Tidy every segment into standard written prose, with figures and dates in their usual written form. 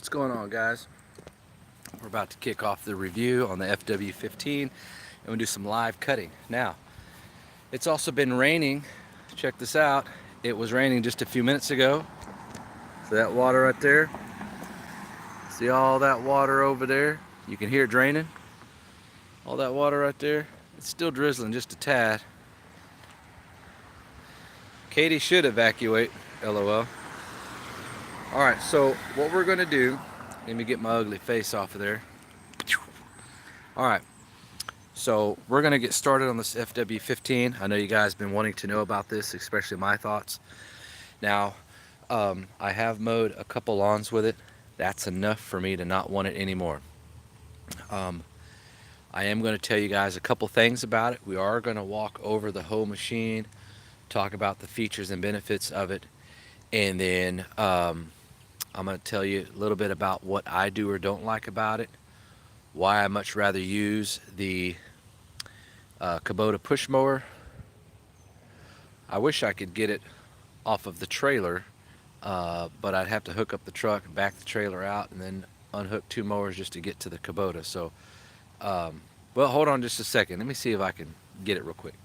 What's going on, guys? We're about to kick off the review on the FW-15 and we'll do some live cutting. Now, it's also been raining. Check this out. It was raining just a few minutes ago. See that water right there? See all that water over there? You can hear it draining. All that water right there. It's still drizzling just a tad. Katie should evacuate, LOL. Alright, so what we're going to do, let me get my ugly face off of there. Alright, so we're going to get started on this FW-15. I know you guys have been wanting to know about this, especially my thoughts. Now, I have mowed a couple lawns with it. That's enough for me to not want it anymore. I am going to tell you guys a couple things about it. We are going to walk over the whole machine, talk about the features and benefits of it, and then I'm going to tell you a little bit about what I do or don't like about it, why I much rather use the Kubota push mower. I wish I could get it off of the trailer, but I'd have to hook up the truck and back the trailer out and then unhook two mowers just to get to the Kubota. So, well, hold on just a second. Let me see if I can get it real quick.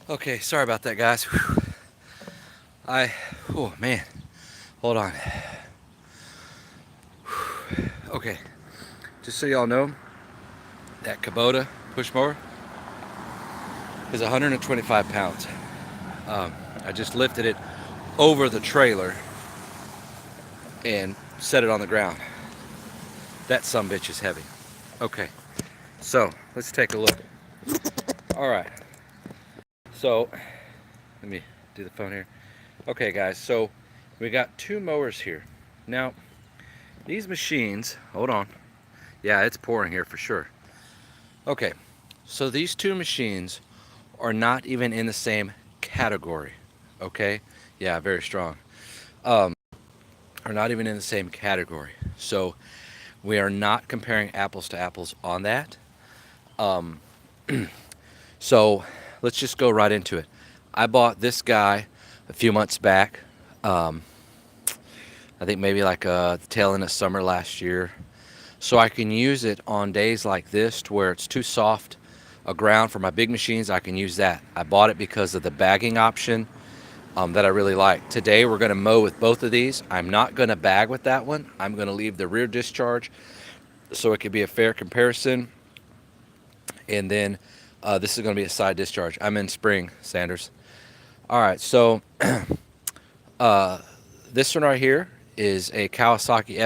Okay, sorry about that, guys. Whew. Oh man, hold on. Whew. Okay, just so y'all know, that Kubota push mower is 125 pounds. I just lifted it over the trailer and set it on the ground. That sumbitch is heavy. Okay, so let's take a look. All right. So, let me do the phone here. Okay, guys, so we got two mowers here. Now, these machines, hold on. Yeah, it's pouring here for sure. Okay, so these two machines are not even in the same category. Okay, yeah, very strong. Are not even in the same category. So, we are not comparing apples to apples on that. So, let's just go right into it. I bought this guy a few months back. I think maybe like the tail end of summer last year. So I can use it on days like this to where it's too soft a ground for my big machines. I can use that. I bought it because of the bagging option that I really like. Today we're going to mow with both of these. I'm not going to bag with that one. I'm going to leave the rear discharge so it could be a fair comparison. And then this is going to be a side discharge. I'm in spring, Sanders. All right, so this one right here is a Kawasaki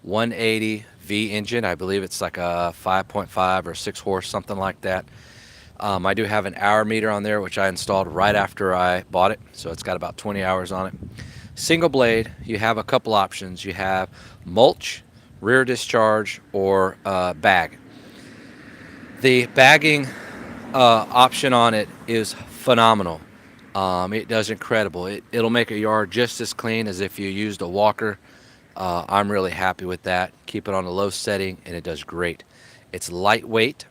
FJ-180V engine. I believe it's like a 5.5 or 6 horse, something like that. I do have an hour meter on there, which I installed right after I bought it, so it's got about 20 hours on it. Single blade, you have a couple options. You have mulch, rear discharge, or bag. The bagging option on it is phenomenal. It does incredible. It'll make a yard just as clean as if you used a walker. I'm really happy with that. Keep it on a low setting, and it does great. It's lightweight.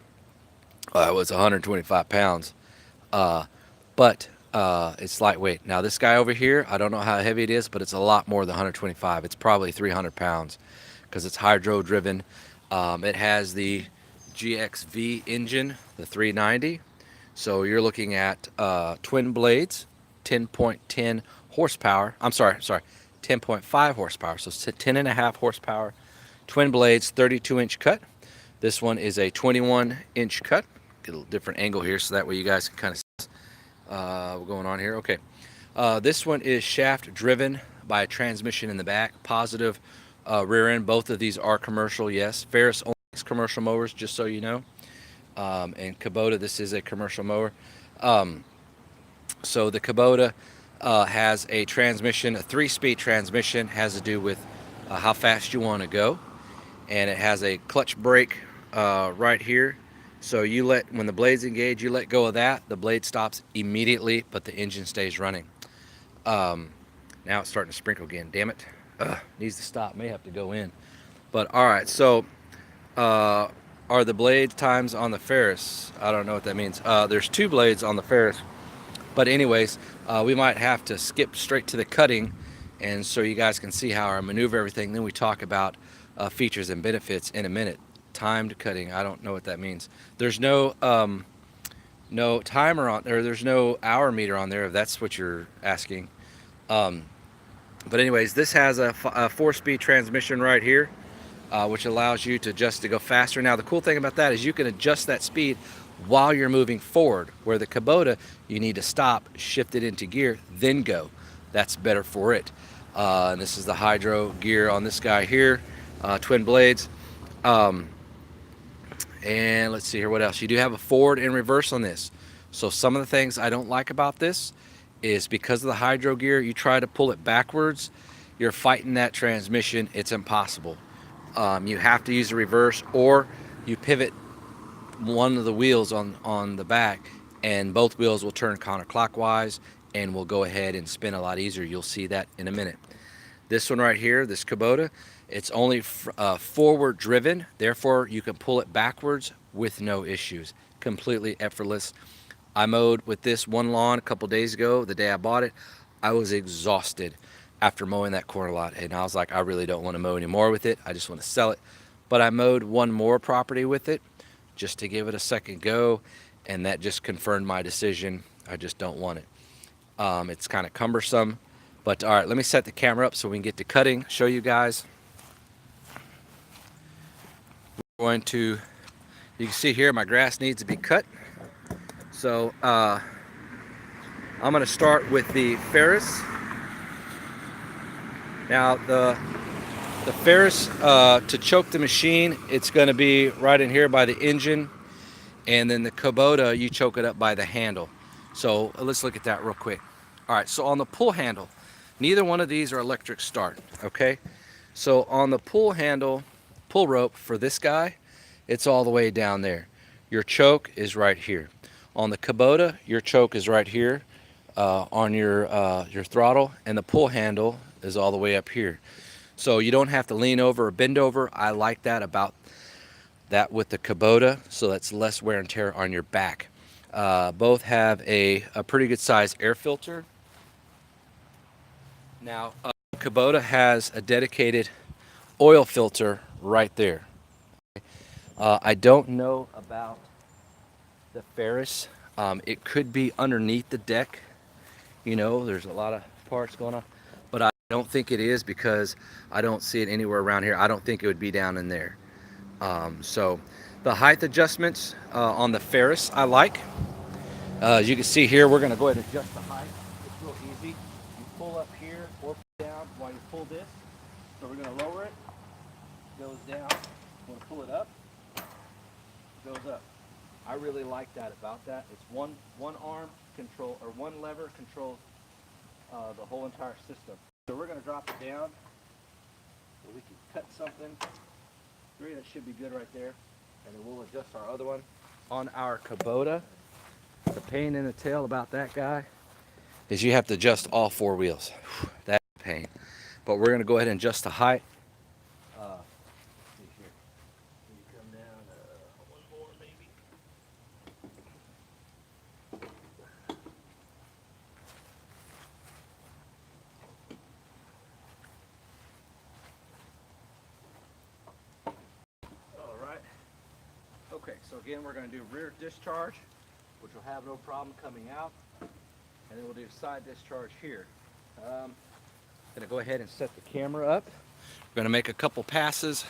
It was 125 pounds, but it's lightweight. Now this guy over here, I don't know how heavy it is, but it's a lot more than 125. It's probably 300 pounds because it's hydro driven. It has the GXV engine, the 390. So you're looking at twin blades, 10.10 horsepower. I'm sorry, 10.5 horsepower. So it's 10.5 horsepower. Twin blades, 32-inch cut. This one is a 21-inch cut. Get a little different angle here so that way you guys can kind of see what's going on here. Okay. This one is shaft driven by a transmission in the back. Positive rear end. Both of these are commercial, yes. Ferris only makes commercial mowers, just so you know. And Kubota, this is a commercial mower. So the Kubota has a transmission, a 3-speed transmission, has to do with how fast you want to go. And it has a clutch brake right here. So when the blades engage, you let go of that, the blade stops immediately, but the engine stays running. Now it's starting to sprinkle again, damn it. Needs to stop, may have to go in. But all right, so are the blade times on the Ferris? I don't know what that means. There's 2 blades on the Ferris. But anyways, we might have to skip straight to the cutting, and so you guys can see how I maneuver everything. Then we talk about features and benefits in a minute. Timed cutting, I don't know what that means. There's no timer on there. There's no hour meter on there, if that's what you're asking. But anyways, this has a 4-speed transmission right here, which allows you to adjust to go faster. Now the cool thing about that is you can adjust that speed while you're moving forward, where the Kubota, you need to stop, shift it into gear, then go. That's better for it. And this is the hydro gear on this guy here, twin blades. And let's see here, what else? You do have a forward and reverse on this. So some of the things I don't like about this is because of the hydro gear, you try to pull it backwards, you're fighting that transmission. It's impossible. You have to use the reverse, or you pivot one of the wheels on the back, and both wheels will turn counterclockwise and will go ahead and spin a lot easier. You'll see that in a minute. This one right here, this Kubota, it's only forward driven, therefore you can pull it backwards with no issues. Completely effortless. I mowed with this one lawn a couple days ago, the day I bought it. I was exhausted after mowing that corner lot, and I was like, I really don't want to mow anymore with it. I just want to sell it. But I mowed one more property with it just to give it a second go, and that just confirmed my decision. I just don't want it. It's kind of cumbersome. But all right, let me set the camera up so we can get to cutting, show you guys. We're going to, you can see here my grass needs to be cut. So I'm going to start with the Ferris. Now the Ferris, to choke the machine, it's going to be right in here by the engine, and then the Kubota, you choke it up by the handle. So let's look at that real quick. All right, so on the pull handle, neither one of these are electric start, okay? So on the pull handle, pull rope for this guy, it's all the way down there. Your choke is right here. On the Kubota, your choke is right here on your throttle, and the pull handle is all the way up here. So you don't have to lean over or bend over. I like that about that with the Kubota, so that's less wear and tear on your back. Both have a pretty good size air filter. Now, Kubota has a dedicated oil filter right there. I don't know about the Ferris. It could be underneath the deck. You know, there's a lot of parts going on, but I don't think it is because I don't see it anywhere around here. I don't think it would be down in there. So The height adjustments on the Ferris I like. As you can see here, we're going to go ahead and adjust the height. It's real easy. You pull up here or pull down while you pull this. So we're going to lower it. Goes down. We're going to pull it up. Goes up. I really like that about that. It's one arm control, or one lever controls the whole entire system. So we're going to drop it down so we can cut something. That should be good right there. And then we'll adjust our other one on our Kubota. The pain in the tail about that guy is you have to adjust all four wheels. That's a pain. But we're going to go ahead and adjust the height. Let's see here. Can you come down one more maybe? Okay, so again, we're going to do rear discharge, which will have no problem coming out, and then we'll do side discharge here. I'm going to go ahead and set the camera up. We're going to make a couple passes.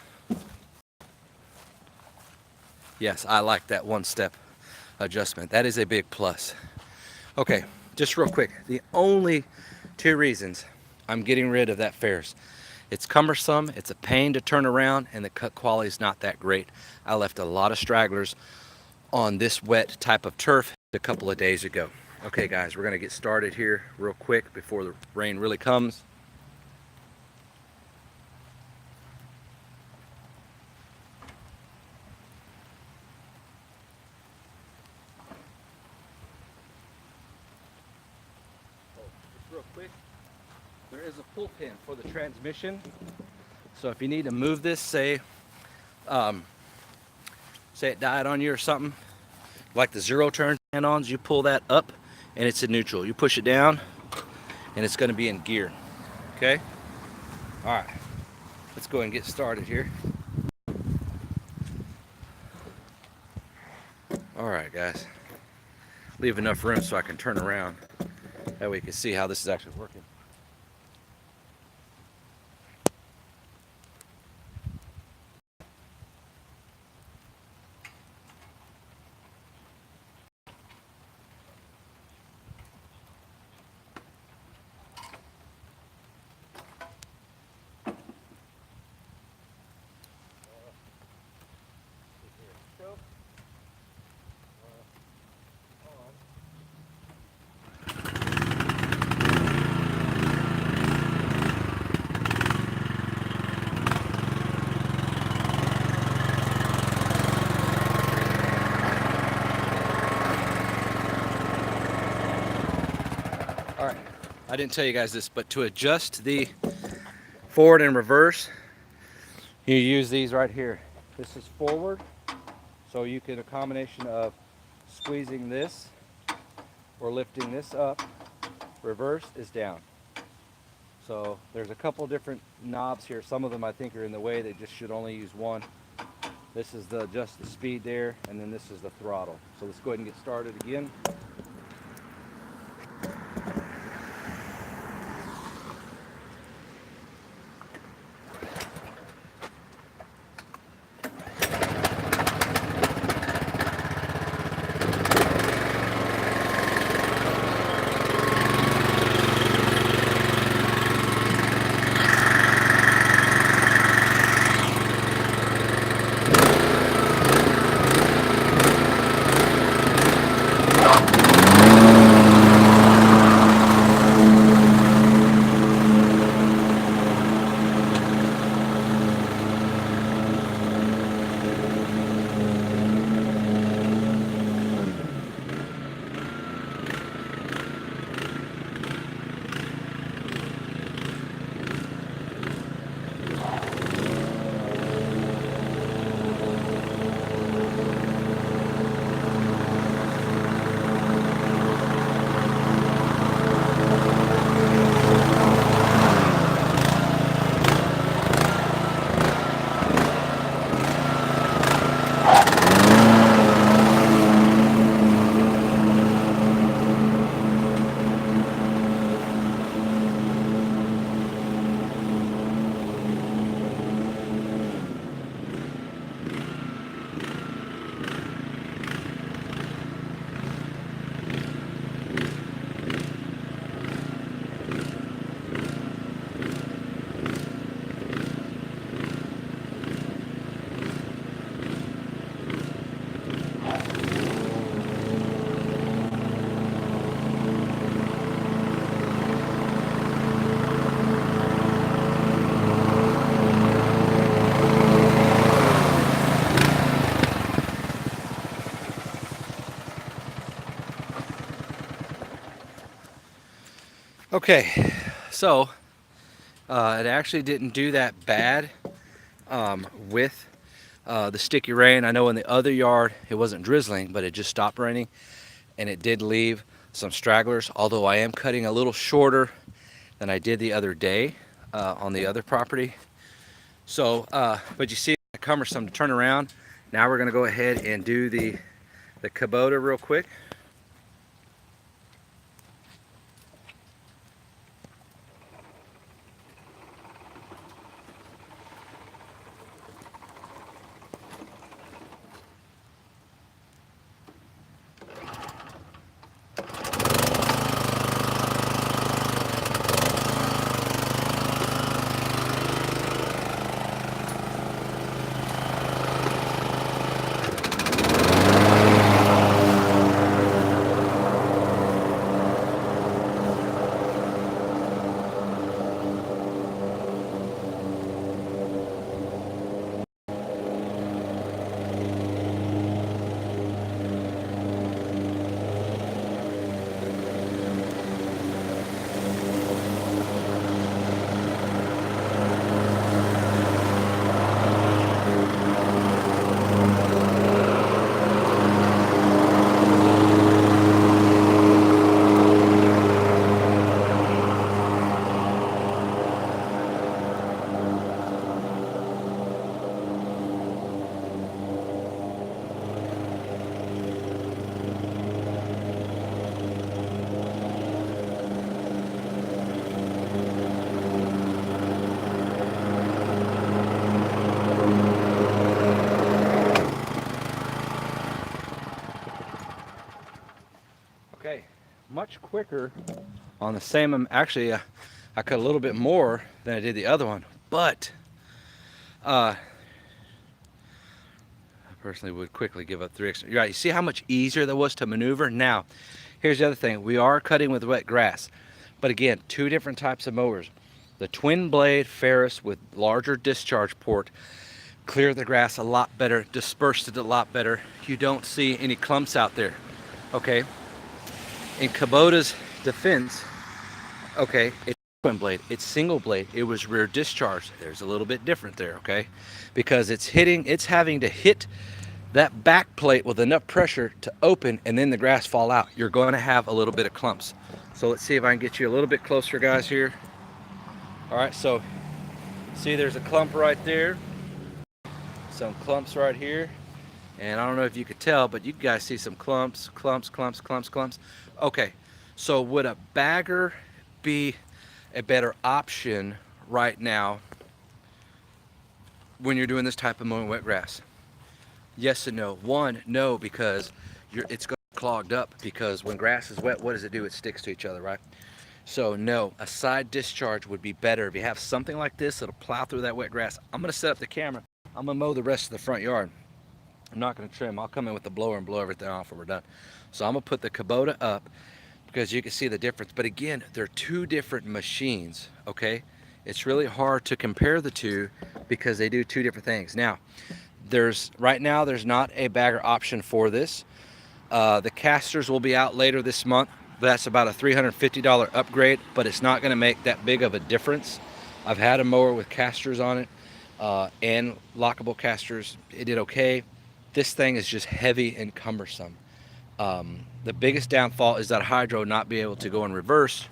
Yes, I like that one-step adjustment. That is a big plus. Okay, just real quick, the only two reasons I'm getting rid of that Ferris. It's cumbersome, it's a pain to turn around, and the cut quality is not that great. I left a lot of stragglers on this wet type of turf a couple of days ago. Okay guys, we're gonna get started here real quick before the rain really comes. Just real quick. There is a pull pin for the transmission. So if you need to move this, say it died on you or something, like the zero turn hand-ons, you pull that up and it's in neutral. You push it down and it's going to be in gear. Okay? All right. Let's go ahead and get started here. All right, guys. Leave enough room so I can turn around. That way you can see how this is actually working. All right, I didn't tell you guys this, but to adjust the forward and reverse, you use these right here. This is forward, so you can a combination of squeezing this or lifting this up. Reverse is down. So there's a couple different knobs here. Some of them I think are in the way. They just should only use one. This is the adjust the speed there, and then this is the throttle. So let's go ahead and get started again. Okay, so it actually didn't do that bad with the sticky rain. I know in the other yard it wasn't drizzling, but it just stopped raining, and it did leave some stragglers, although I am cutting a little shorter than I did the other day on the other property. So, but you see it's cumbersome to turn around. Now we're gonna go ahead and do the Kubota real quick. Okay, much quicker on the same, actually I cut a little bit more than I did the other one, but I personally would quickly give up 3 extra. Right, you see how much easier that was to maneuver? Now, here's the other thing. We are cutting with wet grass, but again, 2 different types of mowers. The twin blade Ferris with larger discharge port clear the grass a lot better, dispersed it a lot better. You don't see any clumps out there, okay? In Kubota's defense, okay, it's twin blade, it's single blade, it was rear discharge. There's a little bit different there, okay? Because it's having to hit that back plate with enough pressure to open and then the grass fall out. You're going to have a little bit of clumps. So let's see if I can get you a little bit closer, guys, here. All right, so see there's a clump right there, some clumps right here, and I don't know if you could tell, but you guys see some clumps. Okay, so would a bagger be a better option right now when you're doing this type of mowing wet grass? Yes and no. One, no, because it's clogged up, because when grass is wet, what does it do? It sticks to each other, right? So no, a side discharge would be better. If you have something like this, it'll plow through that wet grass. I'm gonna set up the camera. I'm gonna mow the rest of the front yard. I'm not gonna trim. I'll come in with the blower and blow everything off when we're done. So I'm gonna put the Kubota up because you can see the difference. But again, they're 2 different machines, okay? It's really hard to compare the 2 because they do 2 different things. Now, right now there's not a bagger option for this. The casters will be out later this month. That's about a $350 upgrade, but it's not gonna make that big of a difference. I've had a mower with casters on it and lockable casters. It did okay. This thing is just heavy and cumbersome. The biggest downfall is that hydro not be able to go in reverse,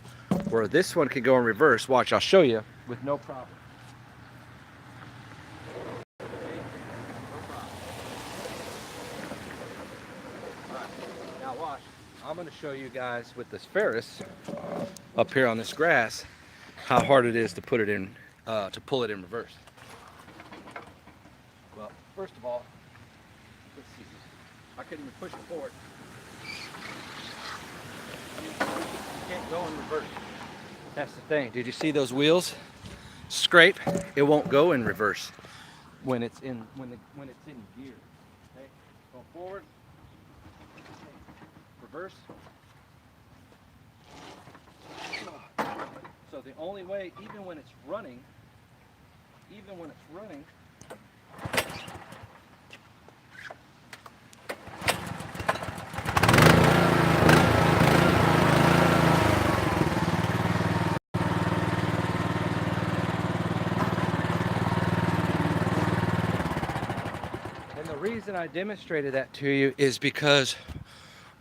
where this one can go in reverse. Watch, I'll show you with no problem. Now watch, I'm going to show you guys with this Ferris up here on this grass how hard it is to put it in, to pull it in reverse. Well, first of all, let's see. I couldn't even push it forward. You can't go in reverse. That's the thing. Did you see those wheels scrape? It won't go in reverse when it's in gear. Okay, go forward, reverse. So the only way, even when it's running, reason I demonstrated that to you is because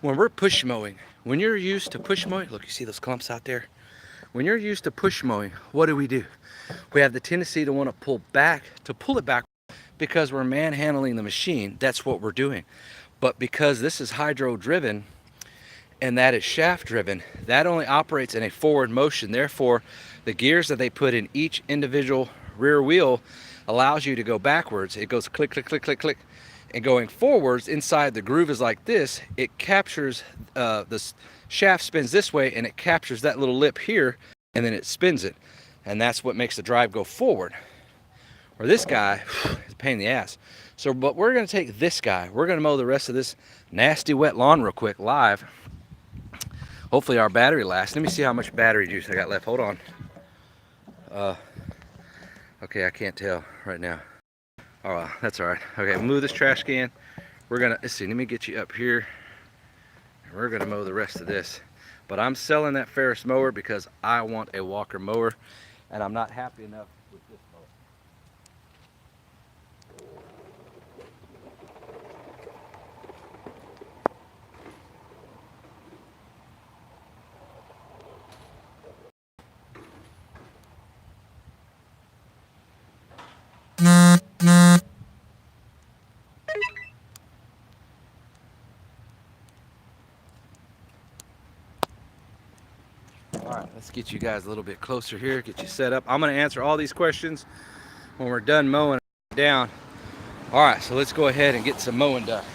when we're push mowing, when you're used to push mowing, look, you see those clumps out there? When you're used to push mowing, what do? We have the tendency to want to pull it back because we're manhandling the machine. That's what we're doing. But because this is hydro driven and that is shaft driven, that only operates in a forward motion. Therefore, the gears that they put in each individual rear wheel allows you to go backwards. It goes click, click, click, click, click. And going forwards, inside the groove is like this. It captures, the shaft spins this way and it captures that little lip here and then it spins it. And that's what makes the drive go forward. Or this guy is a pain in the ass. So, but we're gonna take this guy. We're gonna mow the rest of this nasty wet lawn real quick live. Hopefully our battery lasts. Let me see how much battery juice I got left. Hold on. Okay, I can't tell right now. Oh, well, that's all right. Okay, move this trash can. Let's see, let me get you up here. We're gonna mow the rest of this. But I'm selling that Ferris mower because I want a Walker mower, and I'm not happy enough with this mower. All right, let's get you guys a little bit closer here, get you set up. I'm gonna answer all these questions when we're done mowing down. All right, so let's go ahead and get some mowing done.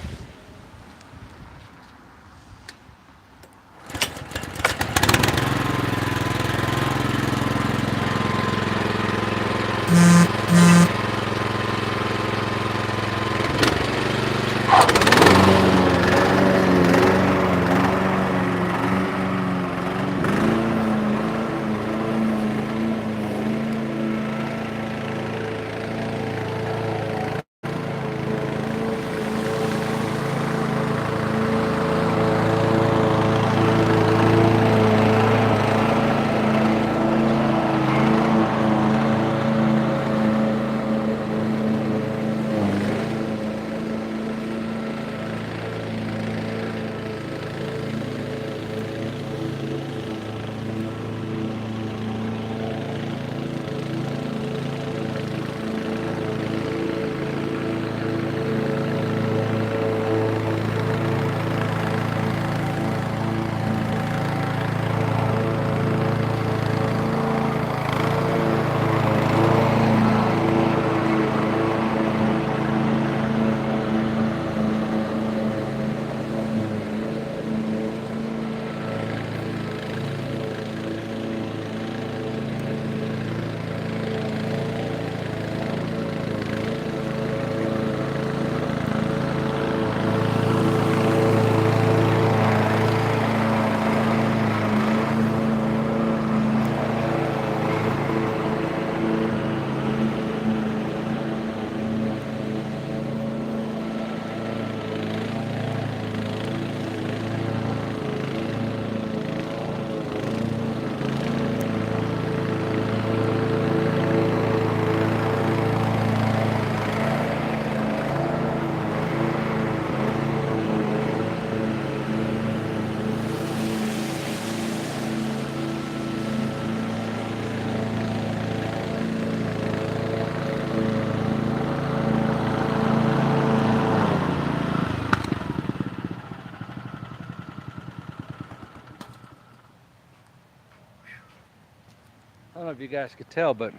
I don't know if you guys could tell, but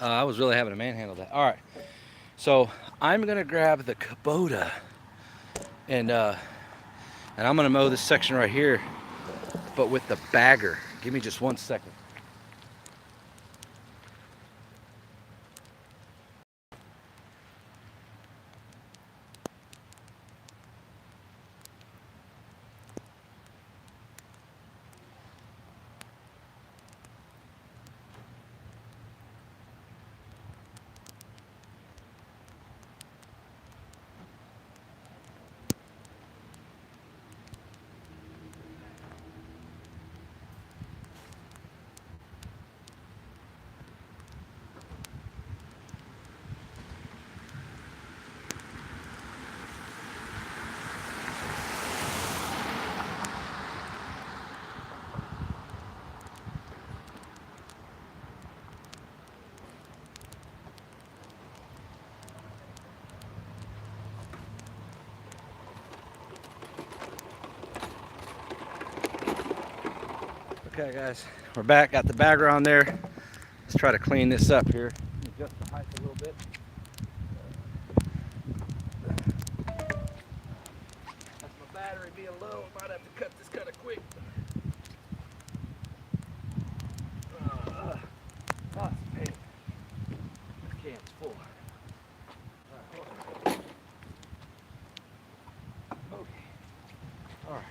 I was really having to manhandle that. All right, so I'm gonna grab the Kubota and I'm gonna mow this section right here, but with the bagger. Give me just 1 second. Okay guys, we're back, got the bagger on there. Let's try to clean this up here. Adjust the height a little bit. That's my battery being low, might have to cut this kind of quick. Oh, it's a pain. This can's full. All right, okay. All right.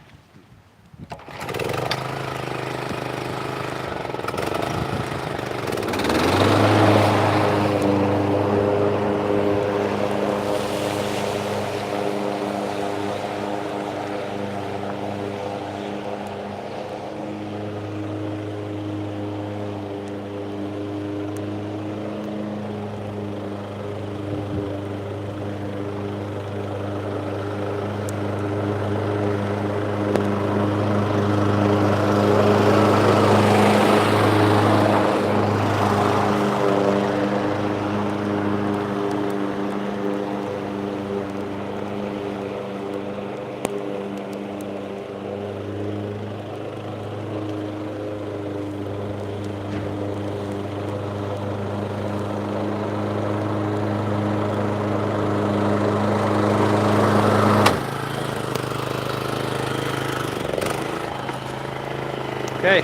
Okay,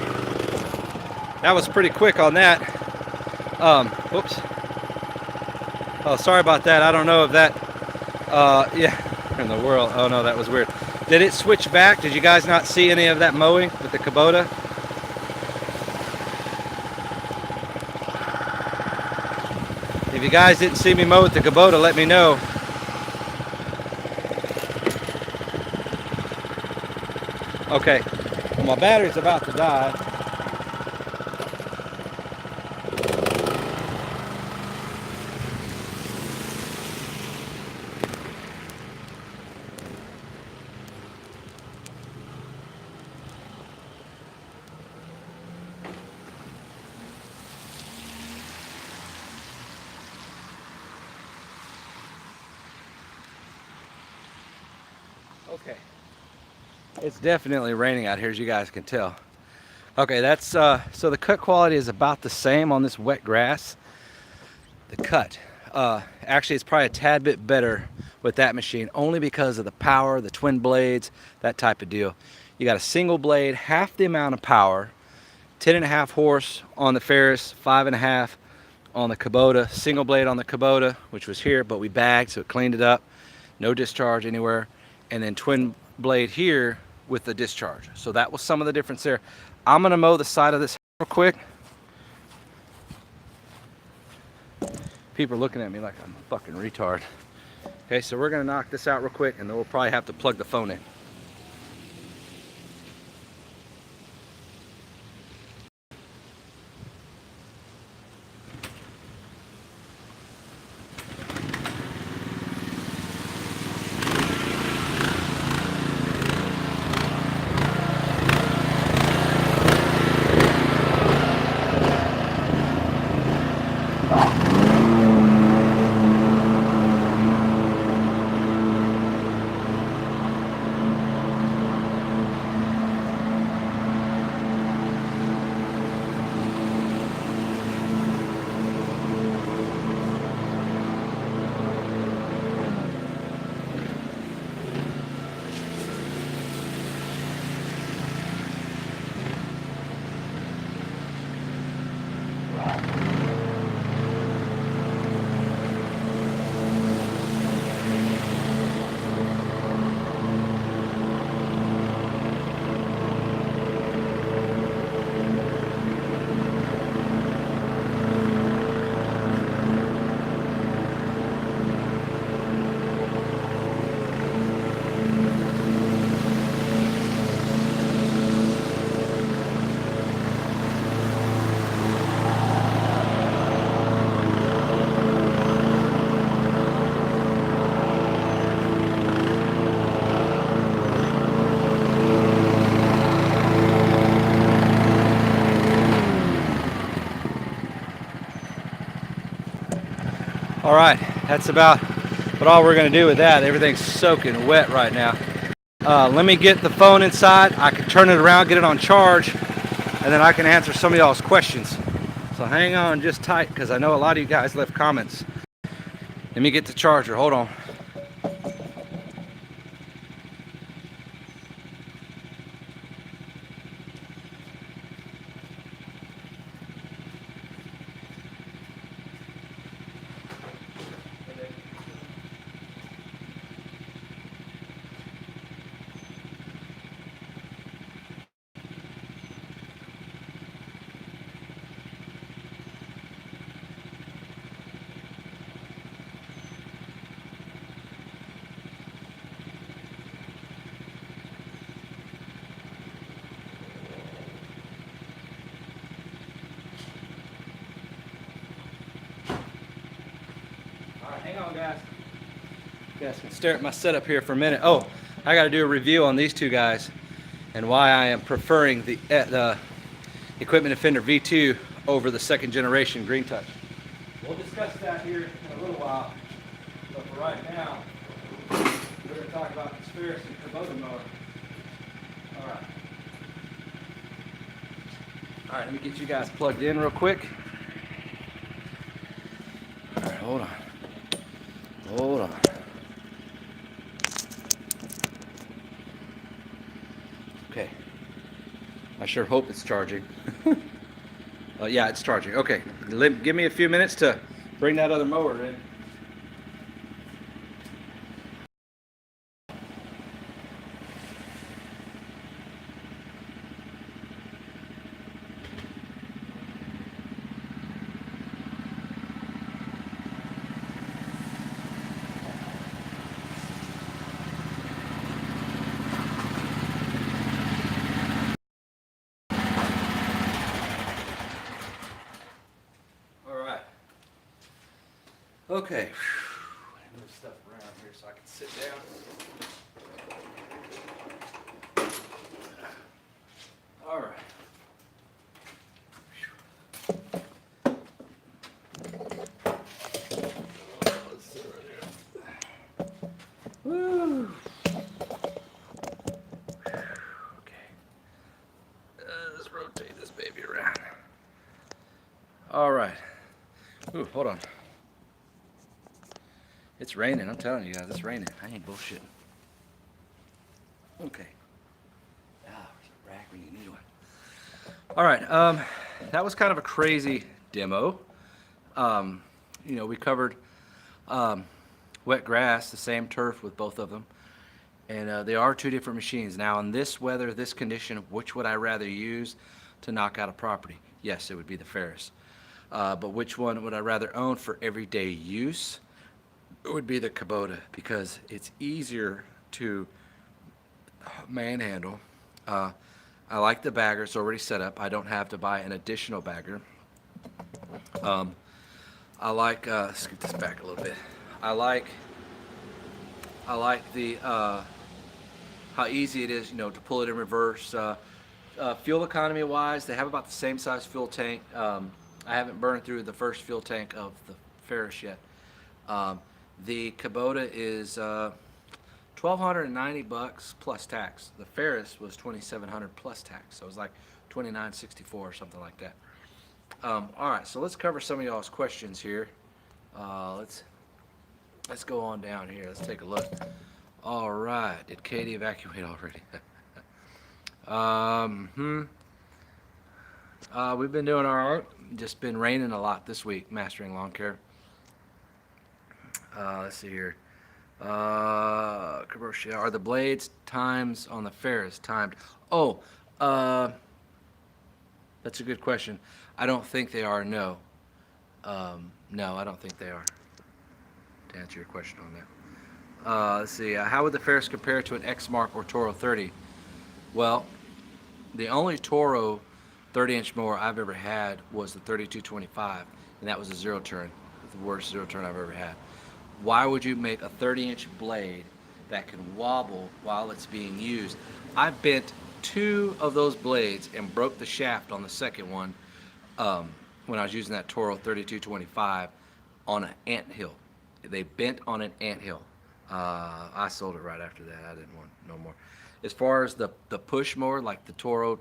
that was pretty quick on that. Whoops. Oh, sorry about that. I don't know if that, yeah, in the world. Oh no, that was weird. Did it switch back? Did you guys not see any of that mowing with the Kubota? If you guys didn't see me mow with the Kubota, let me know. Okay, well, my battery's about to die. Okay, it's definitely raining out here, as you guys can tell. Okay, that's so the cut quality is about the same on this wet grass. The cut, actually, it's probably a tad bit better with that machine, only because of the power, the twin blades, that type of deal. You got a single blade, half the amount of power, 10.5 horse on the Ferris, 5.5 on the Kubota. Single blade on the Kubota, which was here, but we bagged, so it cleaned it up. No discharge anywhere. And then twin blade here with the discharge. So that was some of the difference there. I'm gonna mow the side of this real quick. People are looking at me like I'm a fucking retard. Okay, so we're gonna knock this out real quick, and then we'll probably have to plug the phone in. All right, that's about what all we're gonna do with that. Everything's soaking wet right now. Let me get the phone inside. I can turn it around, get it on charge, and then I can answer some of y'all's questions. So hang on just tight, because I know a lot of you guys left comments. Let me get the charger, hold on. Hang on, guys. You guys can stare at my setup here for a minute. Oh, I got to do a review on these two guys and why I am preferring the Equipment Defender V2 over the second generation Green Touch. We'll discuss that here in a little while, but for right now, we're going to talk about this Ferris and Kubota mower. All right, let me get you guys plugged in real quick. All right, hold on. Hold on. Okay. I sure hope it's charging. Yeah, it's charging. Okay. Give me a few minutes to bring that other mower in. Okay, move stuff around here so I can sit down. All right. Let's sit right here. Woo. Okay. Let's rotate this baby around. All right. Ooh, hold on. It's raining, I'm telling you guys, it's raining. I ain't bullshitting. Okay. Ah, where's the rack when you need one? All right, that was kind of a crazy demo. You know, we covered wet grass, the same turf with both of them. And they are two different machines. Now, in this weather, this condition, which would I rather use to knock out a property? Yes, it would be the Ferris. But which one would I rather own for everyday use? It would be the Kubota, because it's easier to manhandle. I like the bagger, it's already set up. I don't have to buy an additional bagger. I like, let's get this back a little bit. I like the, how easy it is, you know, to pull it in reverse. Fuel economy wise, they have about the same size fuel tank. I haven't burned through the first fuel tank of the Ferris yet. The Kubota is $1,290 plus tax. The Ferris was $2,700 plus tax, so it was like $2,964 or something like that. All right, so let's cover some of y'all's questions here. Let's go on down here. Let's take a look. All right, did Katie evacuate already? We've been doing all right. Just been raining a lot this week, mastering lawn care. Let's see here. Are the blades times on the Ferris timed? Oh, that's a good question. I don't think they are, no. No, I don't think they are, to answer your question on that. Let's see, how would the Ferris compare to an X-Mark or Toro 30? Well, the only Toro 30-inch mower I've ever had was the 3225, and that was a zero turn, the worst zero turn I've ever had. Why would you make a 30-inch blade that can wobble while it's being used? I bent 2 of those blades and broke the shaft on the second one when I was using that Toro 3225 on an anthill. They bent on an anthill. I sold it right after that. I didn't want no more. As far as the push mower, like the Toro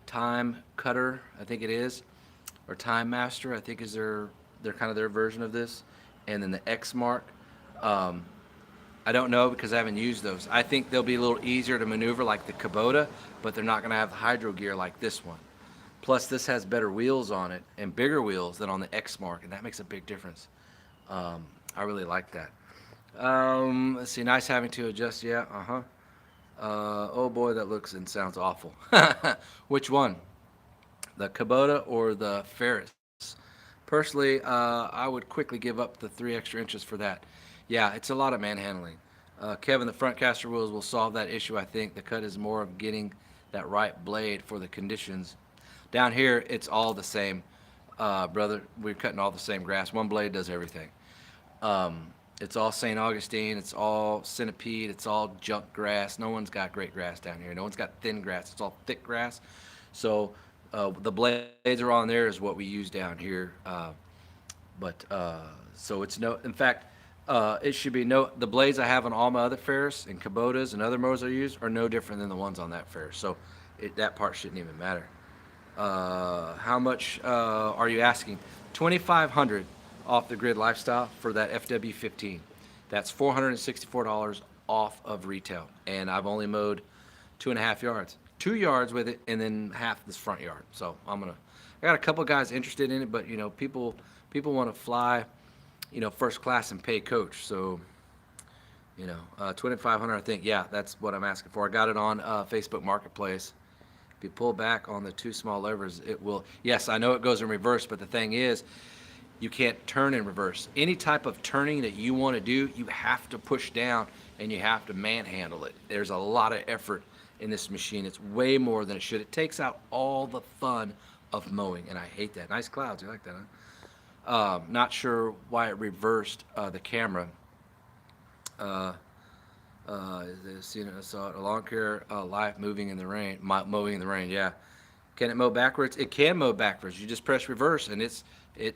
Time Cutter, I think it is, or Time Master, I think is their kind of their version of this, and then the X Mark. Um, I don't know because I haven't used those. I think they'll be a little easier to maneuver like the Kubota, but they're not going to have the hydro gear like this one. Plus, this has better wheels on it and bigger wheels than on the X Mark, and that makes a big difference. I really like that. Let's see, nice having to adjust. Yeah, oh boy, that looks and sounds awful. Which one? The Kubota or the Ferris? Personally, I would quickly give up the 3 extra inches for that. Yeah, it's a lot of manhandling. Kevin, the front caster wheels will solve that issue, I think. The cut is more of getting that right blade for the conditions. Down here, it's all the same, brother. We're cutting all the same grass. One blade does everything. It's all St. Augustine. It's all centipede. It's all junk grass. No one's got great grass down here. No one's got thin grass. It's all thick grass. So the blades are on there is what we use down here. So it's no. In fact, it should be no. The blades I have on all my other Ferris and Kubotas and other mowers I use are no different than the ones on that Ferris. So that part shouldn't even matter. How much are you asking? 2,500 off the grid lifestyle for that FW-15. That's $464 off of retail, and I've only mowed 2.5 yards, 2 yards with it, and then half this front yard. So I got a couple guys interested in it, but people want to fly, first class and pay coach. So 2,500, I think. Yeah, that's what I'm asking for. I got it on Facebook Marketplace. If you pull back on the two small levers, it will. Yes, I know it goes in reverse, but the thing is, you can't turn in reverse. Any type of turning that you want to do, you have to push down and you have to manhandle it. There's a lot of effort in this machine. It's way more than it should. It takes out all the fun of mowing, and I hate that. Nice clouds. You like that, huh? Not sure why it reversed the camera. Seen it, I saw it. A lawn care life moving in the rain, mowing in the rain. Yeah. Can it mow backwards? It can mow backwards. You just press reverse, and it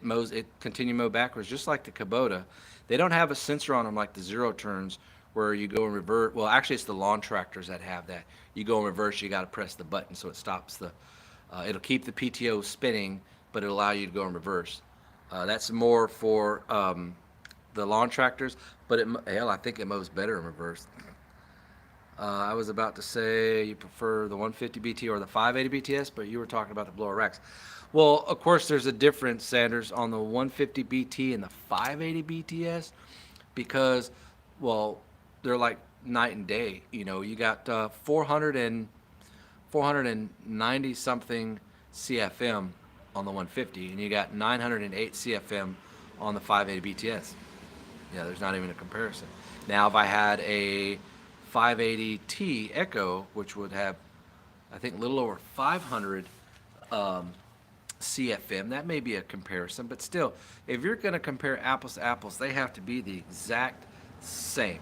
mows. It continue mow backwards, just like the Kubota. They don't have a sensor on them like the zero turns, where you go and revert. Well, actually, it's the lawn tractors that have that. You go in reverse, you got to press the button so it stops the. It'll keep the PTO spinning, but it'll allow you to go in reverse. That's more for the lawn tractors, but hell, I think it mows better in reverse. I was about to say you prefer the 150 BT or the 580 BTS, but you were talking about the blower racks. Well, of course, there's a difference, Sanders, on the 150 BT and the 580 BTS because, well, they're like night and day. You got 490 something CFM on the 150, and you got 908 CFM on the 580 BTS. Yeah, there's not even a comparison. Now, if I had a 580T Echo, which would have, I think, a little over 500 CFM, that may be a comparison, but still, if you're going to compare apples to apples, they have to be the exact same.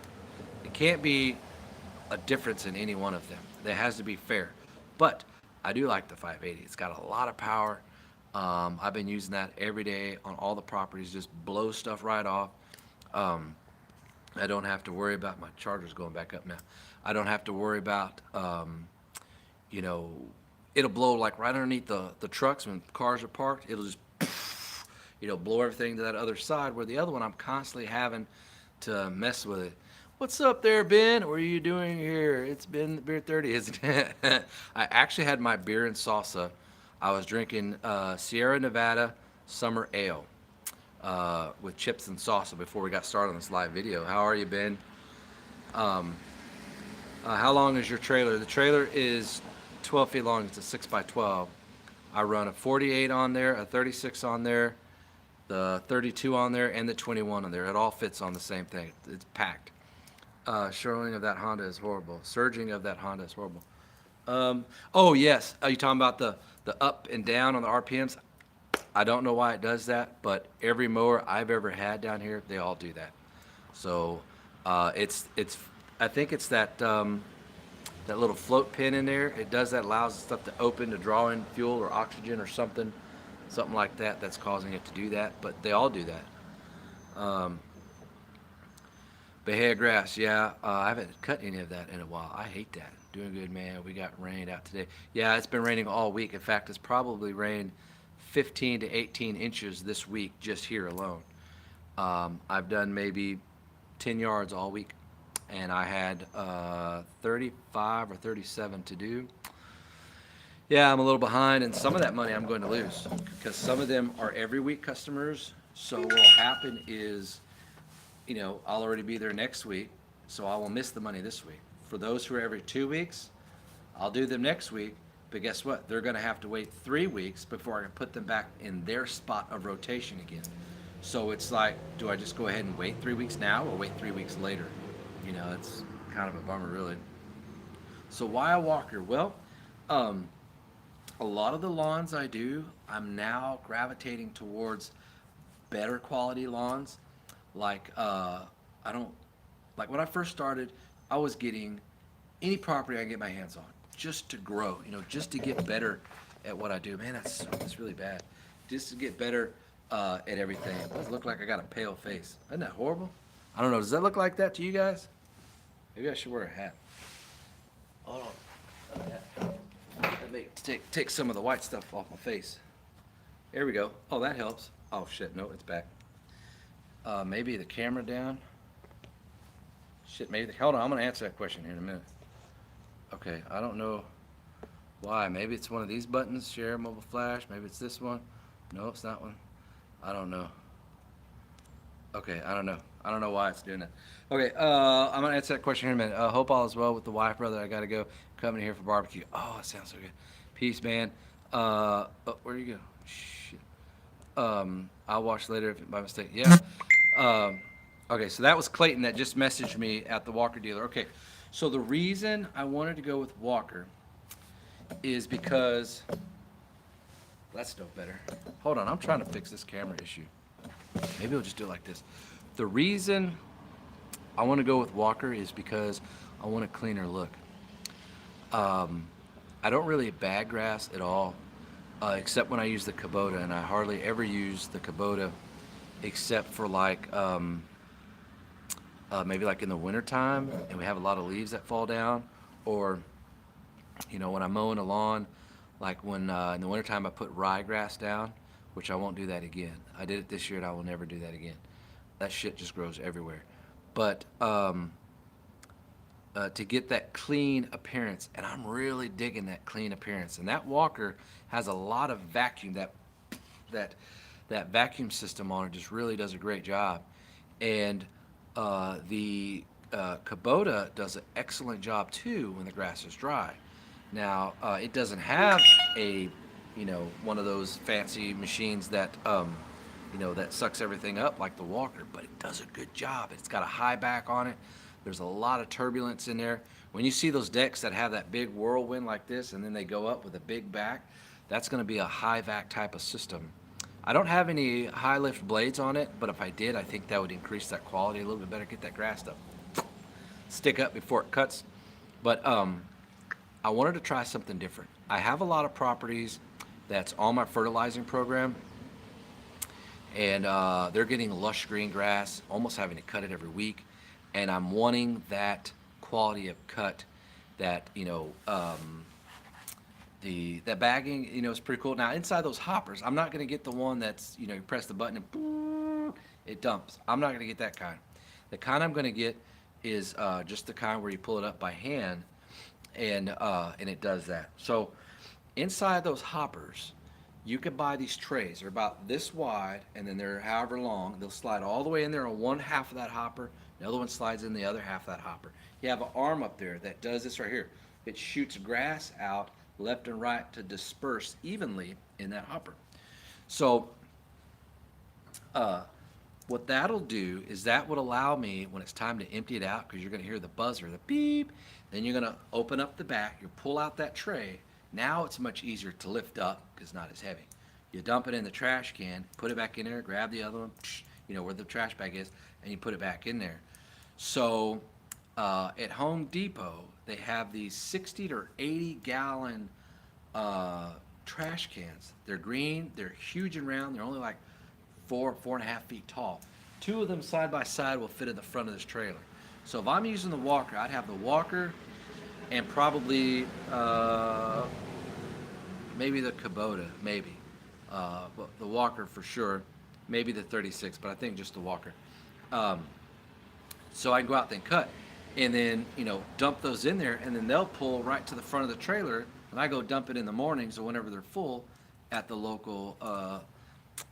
It can't be a difference in any one of them. That has to be fair. But I do like the 580. It's got a lot of power. I've been using that every day on all the properties, just blow stuff right off. I don't have to worry about my chargers going back up now. I don't have to worry about, it'll blow like right underneath the trucks when cars are parked. It'll just, blow everything to that other side, where the other one I'm constantly having to mess with it. What's up there, Ben? What are you doing here? It's been beer 30, isn't it? I actually had my beer and salsa. I was drinking Sierra Nevada Summer Ale with chips and salsa before we got started on this live video. How are you, Ben? How long is your trailer? The trailer is 12 feet long. It's a 6x12. I run a 48 on there, a 36 on there, the 32 on there, and the 21 on there. It all fits on the same thing. It's packed. Shorting of that Honda is horrible. Surging of that Honda is horrible. Oh, yes. Are you talking about the up and down on the RPMs? I don't know why it does that, but every mower I've ever had down here, they all do that. So it's I think it's that that little float pin in there. It does that, allows the stuff to open to draw in fuel or oxygen or something like that. That's causing it to do that. But they all do that. Bahia grass, yeah. I haven't cut any of that in a while. I hate that. Doing good, man. We got rain out today. Yeah, it's been raining all week. In fact, it's probably rained 15 to 18 inches this week just here alone. I've done maybe 10 yards all week, and I had 35 or 37 to do. Yeah, I'm a little behind, and some of that money I'm going to lose because some of them are every week customers. So what will happen is, I'll already be there next week, so I will miss the money this week. For those who are every 2 weeks, I'll do them next week, but guess what? They're going to have to wait 3 weeks before I can put them back in their spot of rotation again. So it's like, do I just go ahead and wait 3 weeks now or wait 3 weeks later? It's kind of a bummer, really. So why a walker? Well, a lot of the lawns I do, I'm now gravitating towards better quality lawns. Like like when I first started, I was getting any property I can get my hands on just to grow, just to get better at what I do. Man, that's really bad. Just to get better at everything. It does look like I got a pale face. Isn't that horrible? I don't know. Does that look like that to you guys? Maybe I should wear a hat. Hold on. Let me take some of the white stuff off my face. There we go. Oh, that helps. Oh, shit. No, it's back. Maybe the camera down. Shit, hold on. I'm going to answer that question here in a minute. Okay, I don't know why. Maybe it's one of these buttons, share mobile flash. Maybe it's this one. No, it's that one. I don't know. Okay, I don't know. I don't know why it's doing that. Okay, I'm going to answer that question here in a minute. Hope all is well with the wife, brother. I got to go. Coming here for barbecue. Oh, it sounds so good. Peace, man. Oh, where you go? Shit. I'll watch later if by mistake. Yeah. Okay, so that was Clayton that just messaged me at the Walker dealer. Okay, so the reason I wanted to go with Walker is because that's no better. Hold on, I'm trying to fix this camera issue. Maybe we'll just do it like this. The reason I want to go with Walker is because I want a cleaner look. I don't really bag grass at all, except when I use the Kubota, and I hardly ever use the Kubota except for like maybe like in the wintertime and we have a lot of leaves that fall down, or when I'm mowing a lawn, like when in the wintertime I put ryegrass down, which I won't do that again. I did it this year and I will never do that again. That shit just grows everywhere. But to get that clean appearance, and I'm really digging that clean appearance, and that Walker has a lot of vacuum. That vacuum system on it just really does a great job. And the Kubota does an excellent job too when the grass is dry. Now it doesn't have a one of those fancy machines that that sucks everything up like the Walker, but it does a good job. It's got a high back on it. There's a lot of turbulence in there. When you see those decks that have that big whirlwind like this and then they go up with a big back, that's going to be a high vac type of system. I don't have any high lift blades on it, but if I did, I think that would increase that quality a little bit better. Get that grass stuff stick up before it cuts. But I wanted to try something different. I have a lot of properties that's on my fertilizing program, and they're getting lush green grass, almost having to cut it every week. And I'm wanting that quality of cut that, that bagging, is pretty cool. Now, inside those hoppers, I'm not going to get the one that's, you press the button and boom, it dumps. I'm not going to get that kind. The kind I'm going to get is just the kind where you pull it up by hand, and it does that. So inside those hoppers, you can buy these trays. They're about this wide, and then they're however long. They'll slide all the way in there on one half of that hopper. The other one slides in the other half of that hopper. You have an arm up there that does this right here. It shoots grass out left and right to disperse evenly in that hopper. So what that'll do is that would allow me, when it's time to empty it out, because you're going to hear the buzzer, the beep, then you're going to open up the back, you pull out that tray. Now it's much easier to lift up because it's not as heavy. You dump it in the trash can, put it back in there, grab the other one, where the trash bag is, and you put it back in there. So at Home Depot, they have these 60 to 80 gallon trash cans. They're green, they're huge and round, they're only like 4.5 feet tall. 2 of them side by side will fit in the front of this trailer. So if I'm using the Walker, I'd have the Walker, and probably maybe the Kubota, maybe. But the Walker for sure, maybe the 36, but I think just the Walker. Um, so I can go out there and cut, and then dump those in there, and then they'll pull right to the front of the trailer, and I go dump it in the mornings or whenever they're full at the local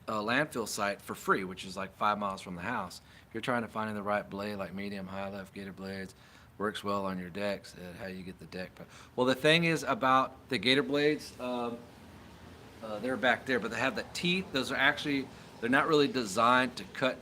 landfill site for free, which is like 5 miles from the house. If you're trying to find the right blade, like medium, high left gator blades, works well on your decks. How you get the deck. Well, the thing is about the gator blades, they're back there, but they have the teeth. Those are actually, they're not really designed to cut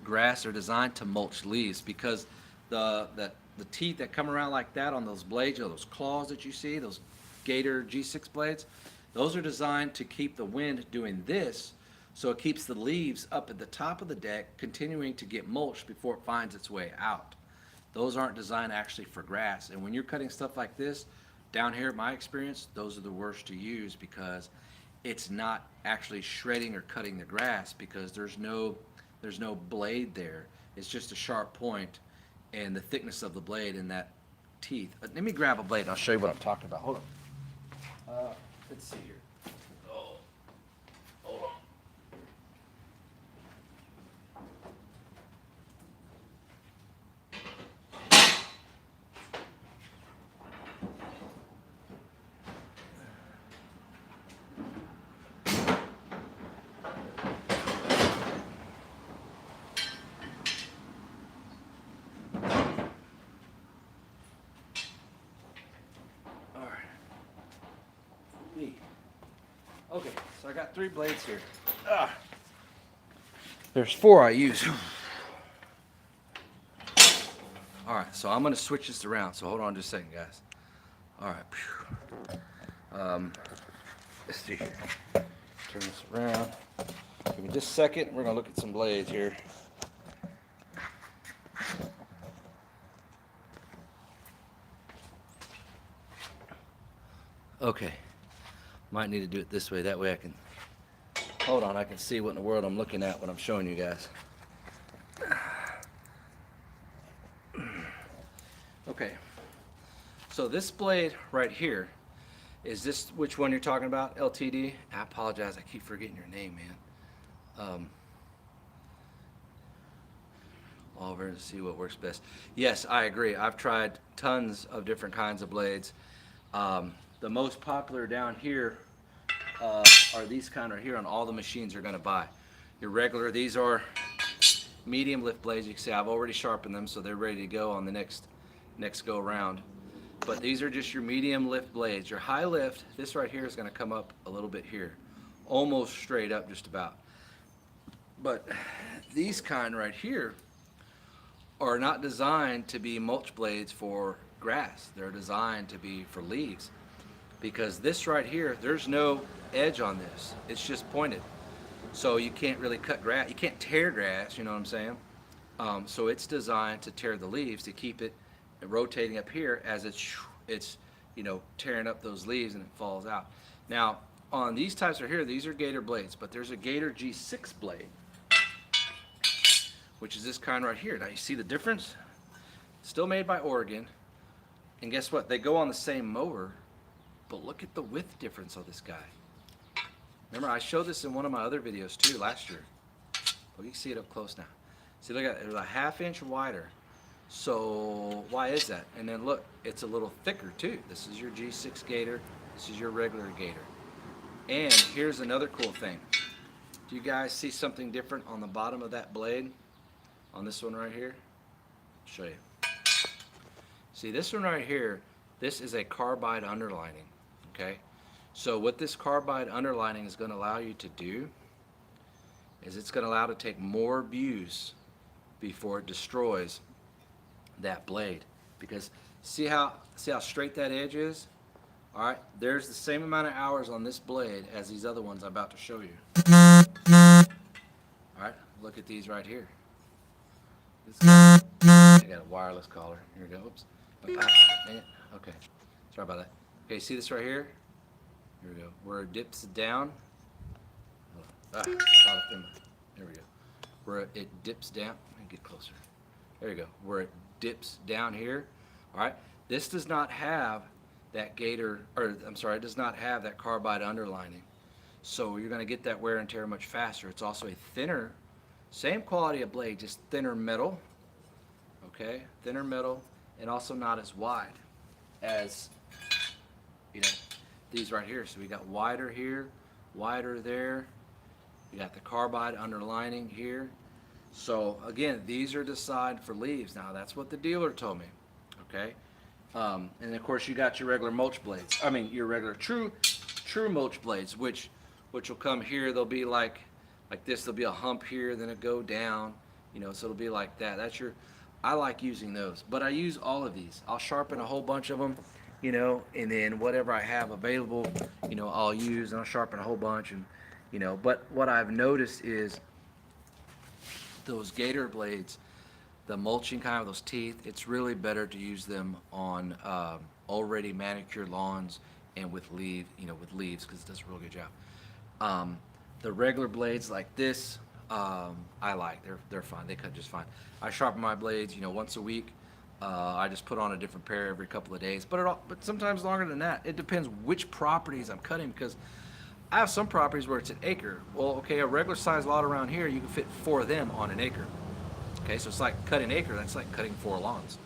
grass. They're designed to mulch leaves because the teeth that come around like that on those blades, those claws that you see, those Gator G6 blades, those are designed to keep the wind doing this, so it keeps the leaves up at the top of the deck, continuing to get mulched before it finds its way out. Those aren't designed actually for grass. And when you're cutting stuff like this, down here, my experience, those are the worst to use because it's not actually shredding or cutting the grass because there's no blade there. It's just a sharp point and the thickness of the blade in that teeth. Let me grab a blade and I'll show you what I'm talking about. Hold on. Let's see here. Oh, hold on. Okay, so I got 3 blades here. There's 4 I use. All right, so I'm going to switch this around. So hold on just a second, guys. All right. Let's see here. Turn this around. Give me just a second. We're going to look at some blades here. Okay. Might need to do it this way. That way I can, hold on, I can see what in the world I'm looking at when I'm showing you guys. Okay. So this blade right here, is this which one you're talking about? LTD? I apologize. I keep forgetting your name, man. Over and see what works best. Yes, I agree. I've tried tons of different kinds of blades. The most popular down here are these kind right here on all the machines you're going to buy. Your regular, these are medium lift blades. You can see I've already sharpened them, so they're ready to go on the next go around. But these are just your medium lift blades. Your high lift, this right here is going to come up a little bit here, almost straight up just about. But these kind right here are not designed to be mulch blades for grass. They're designed to be for leaves. Because this right here, there's no edge on this. It's just pointed. So you can't really cut grass. You can't tear grass, you know what I'm saying? So it's designed to tear the leaves, to keep it rotating up here as it's tearing up those leaves and it falls out. Now, on these types right here, these are Gator blades, but there's a Gator G6 blade, which is this kind right here. Now you see the difference? Still made by Oregon. And guess what? They go on the same mower. But look at the width difference of this guy. Remember, I showed this in one of my other videos too last year. Well, you can see it up close now. See, look at it, it's a 1/2 inch wider. So why is that? And then look, it's a little thicker too. This is your G6 Gator. This is your regular Gator. And here's another cool thing. Do you guys see something different on the bottom of that blade? On this one right here? I'll show you. See, this one right here, this is a carbide underlining. Okay, so what this carbide underlining is going to allow you to do is it's going to allow it to take more abuse before it destroys that blade. Because see how straight that edge is? All right, there's the same amount of hours on this blade as these other ones I'm about to show you. All right, look at these right here. I got a wireless collar. Here we go. Oops. Dang it. Okay. Sorry about that. Okay, see this right here? Here we go. Where it dips down. Caught up in my, there we go. Where it dips down. Let me get closer. There you go. Where it dips down here. All right. This does not have that gator, or I'm sorry, it does not have that carbide underlining. So you're going to get that wear and tear much faster. It's also a thinner, same quality of blade, just thinner metal, okay? Thinner metal, and also not as wide as, you know, these right here. So we got wider here, wider there. We got the carbide underlining here. So again, these are designed for leaves. Now that's what the dealer told me, okay? And of course you got your regular mulch blades. I mean your regular true mulch blades, which will come here. They'll be like this. There'll be a hump here, then it go down. You know, so it'll be like that. That's your. I like using those, but I use all of these. I'll sharpen a whole bunch of them, you know, and then whatever I have available, you know, I'll use, and I'll sharpen a whole bunch, and you know. But what I've noticed is those gator blades, the mulching kind of those teeth, it's really better to use them on already manicured lawns and with leaves, because it does a real good job. The regular blades like this, I like. They're fine. They cut just fine. I sharpen my blades, once a week. I just put on a different pair every couple of days, but sometimes longer than that. It depends which properties I'm cutting, because I have some properties where it's an acre. Well, okay, a regular size lot around here, you can fit 4 of them on an acre. Okay, so it's like cutting an acre. That's like cutting 4 lawns.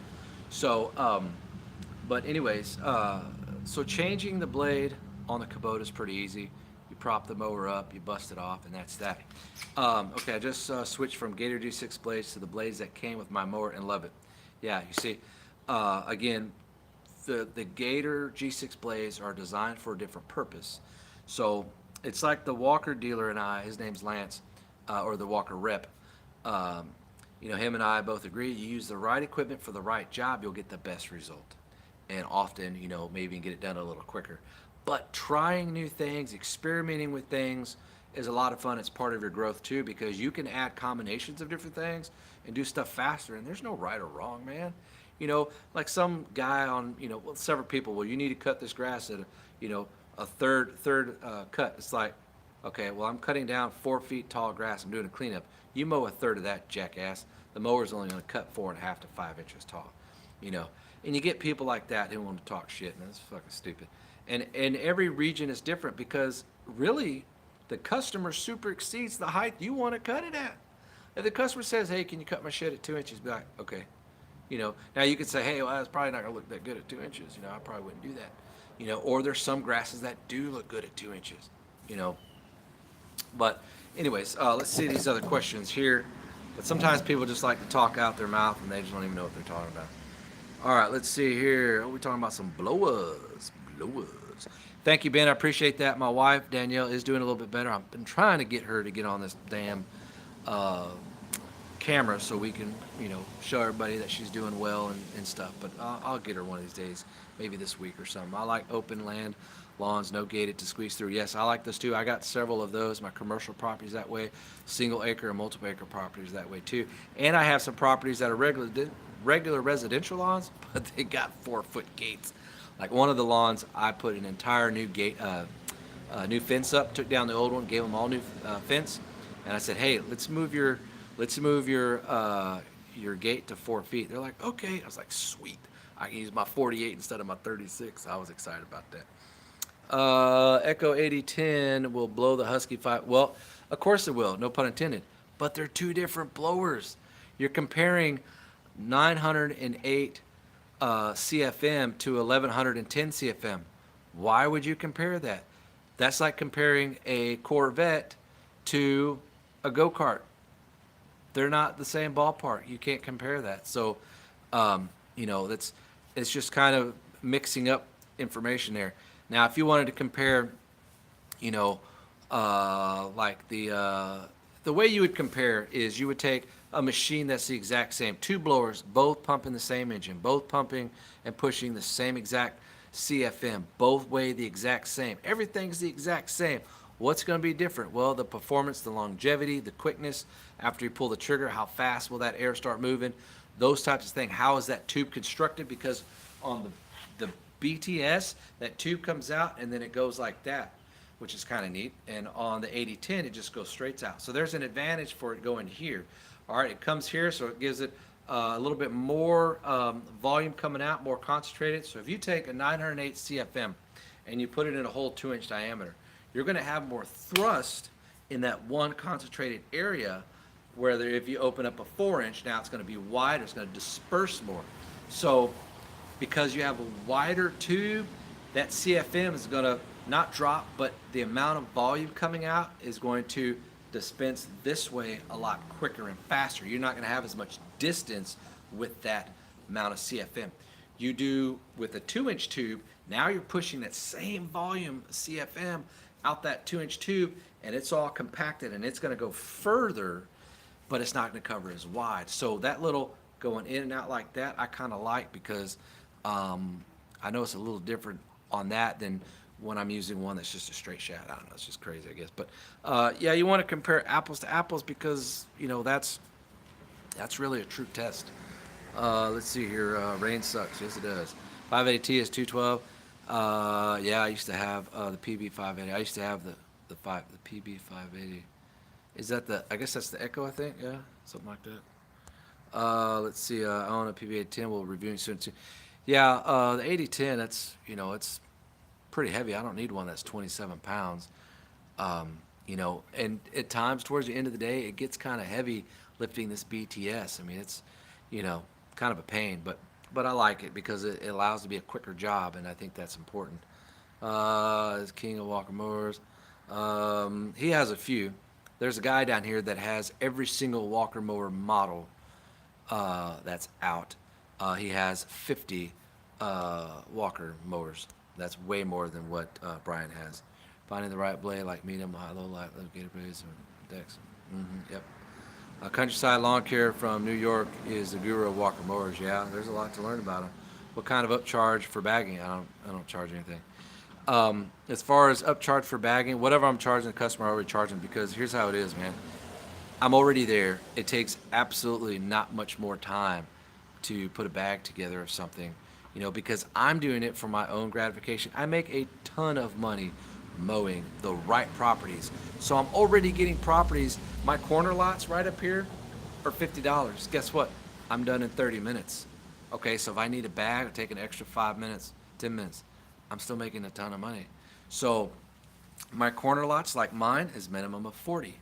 So, but anyways, so changing the blade on the Kubota is pretty easy. You prop the mower up, you bust it off, and that's that. Okay, I just switched from Gator G6 blades to the blades that came with my mower and love it. Yeah, you see, again, the Gator G6 blades are designed for a different purpose. So it's like the Walker dealer and I, his name's Lance, or the Walker rep. Him and I both agree, you use the right equipment for the right job, you'll get the best result. And often, maybe you can get it done a little quicker. But trying new things, experimenting with things is a lot of fun. It's part of your growth too, because you can add combinations of different things and do stuff faster, and there's no right or wrong, man. Like some guy on, several people, well, you need to cut this grass at a third cut. It's like, okay, well, I'm cutting down 4 feet tall grass. I'm doing a cleanup. You mow a third of that, jackass. The mower's only going to cut 4.5 to 5 inches tall. And you get people like that who want to talk shit, and that's fucking stupid. And every region is different, because really the customer super exceeds the height you want to cut it at. If the customer says, hey, can you cut my shed at 2 inches? Be like, okay. Now you could say, hey, well, that's probably not going to look that good at 2 inches. I probably wouldn't do that. Or there's some grasses that do look good at 2 inches. But anyways, let's see these other questions here. But sometimes people just like to talk out their mouth and they just don't even know what they're talking about. All right, let's see here. We're talking about some blowers. Thank you, Ben. I appreciate that. My wife, Danielle, is doing a little bit better. I've been trying to get her to get on this damn camera so we can, show everybody that she's doing well and stuff. But I'll get her one of these days, maybe this week or something. I like open land lawns, no gated to squeeze through. Yes, I like those too. I got several of those. My commercial properties that way, single acre and multiple acre properties that way too. And I have some properties that are regular residential lawns, but they got 4-foot gates. Like one of the lawns, I put an entire new gate, new fence up, took down the old one, gave them all new fence, and I said, hey, let's move your gate to 4 feet. They're like, okay. I was like, sweet. I can use my 48 instead of my 36. I was excited about that. Echo 8010 will blow the Husky 5. Well, of course it will, no pun intended. But they're two different blowers. You're comparing 908 CFM to 1110 CFM. Why would you compare that? That's like comparing a Corvette to a go-kart. They're not the same ballpark. You can't compare that. So, it's just kind of mixing up information there. Now, if you wanted to compare, like the way you would compare is you would take a machine that's the exact same, 2 blowers, both pumping the same engine, both pumping and pushing the same exact CFM, both weigh the exact same. Everything's the exact same. What's going to be different? Well, the performance, the longevity, the quickness after you pull the trigger, how fast will that air start moving, those types of things. How is that tube constructed? Because on the BTS, that tube comes out and then it goes like that, which is kind of neat. And on the 8010, it just goes straight out. So there's an advantage for it going here. All right, it comes here, so it gives it a little bit more volume coming out, more concentrated. So if you take a 908 CFM and you put it in a hole 2-inch diameter, you're going to have more thrust in that one concentrated area. Where if you open up a 4-inch, now it's going to be wider, it's going to disperse more. So because you have a wider tube, that CFM is going to not drop, but the amount of volume coming out is going to dispense this way a lot quicker and faster. You're not going to have as much distance with that amount of CFM. You do with a 2-inch tube, now you're pushing that same volume CFM out that 2-inch tube, and it's all compacted and it's going to go further, but it's not going to cover as wide. So that little going in and out like that, I kind of like, because I know it's a little different on that than when I'm using one that's just a straight shaft. I don't know, it's just crazy, I guess. But yeah, you want to compare apples to apples, because that's really a true test. Let's see here. Rain sucks. Yes, it does. 580T is 212. Yeah, I used to have the PB580. I used to have the PB580. Is that the? I guess that's the Echo. I think. Yeah, something like that. Let's see. I own a PB810. We'll review it soon too. Yeah, the 8010. That's it's pretty heavy. I don't need one that's 27 pounds. And at times towards the end of the day, it gets kind of heavy lifting this BTS. I mean, it's kind of a pain, but I like it because it allows it to be a quicker job, and I think that's important. Is King of Walker Mowers. He has a few. There's a guy down here that has every single Walker mower model that's out. He has 50 Walker mowers. That's way more than what Brian has. Finding the right blade, like medium, high, low, light, located blades, and decks. Yep. Countryside Lawn Care from New York is the guru of Walker mowers. Yeah, there's a lot to learn about him. What kind of upcharge for bagging? I don't charge anything. As far as upcharge for bagging, whatever I'm charging the customer, I already charge them, because here's how it is, man. I'm already there. It takes absolutely not much more time to put a bag together or something, because I'm doing it for my own gratification. I make a ton of money mowing the right properties. So I'm already getting properties. My corner lots right up here are $50. Guess what? I'm done in 30 minutes. Okay, so if I need a bag, it'll take an extra 5 minutes, 10 minutes. I'm still making a ton of money. So my corner lots like mine is minimum of 40.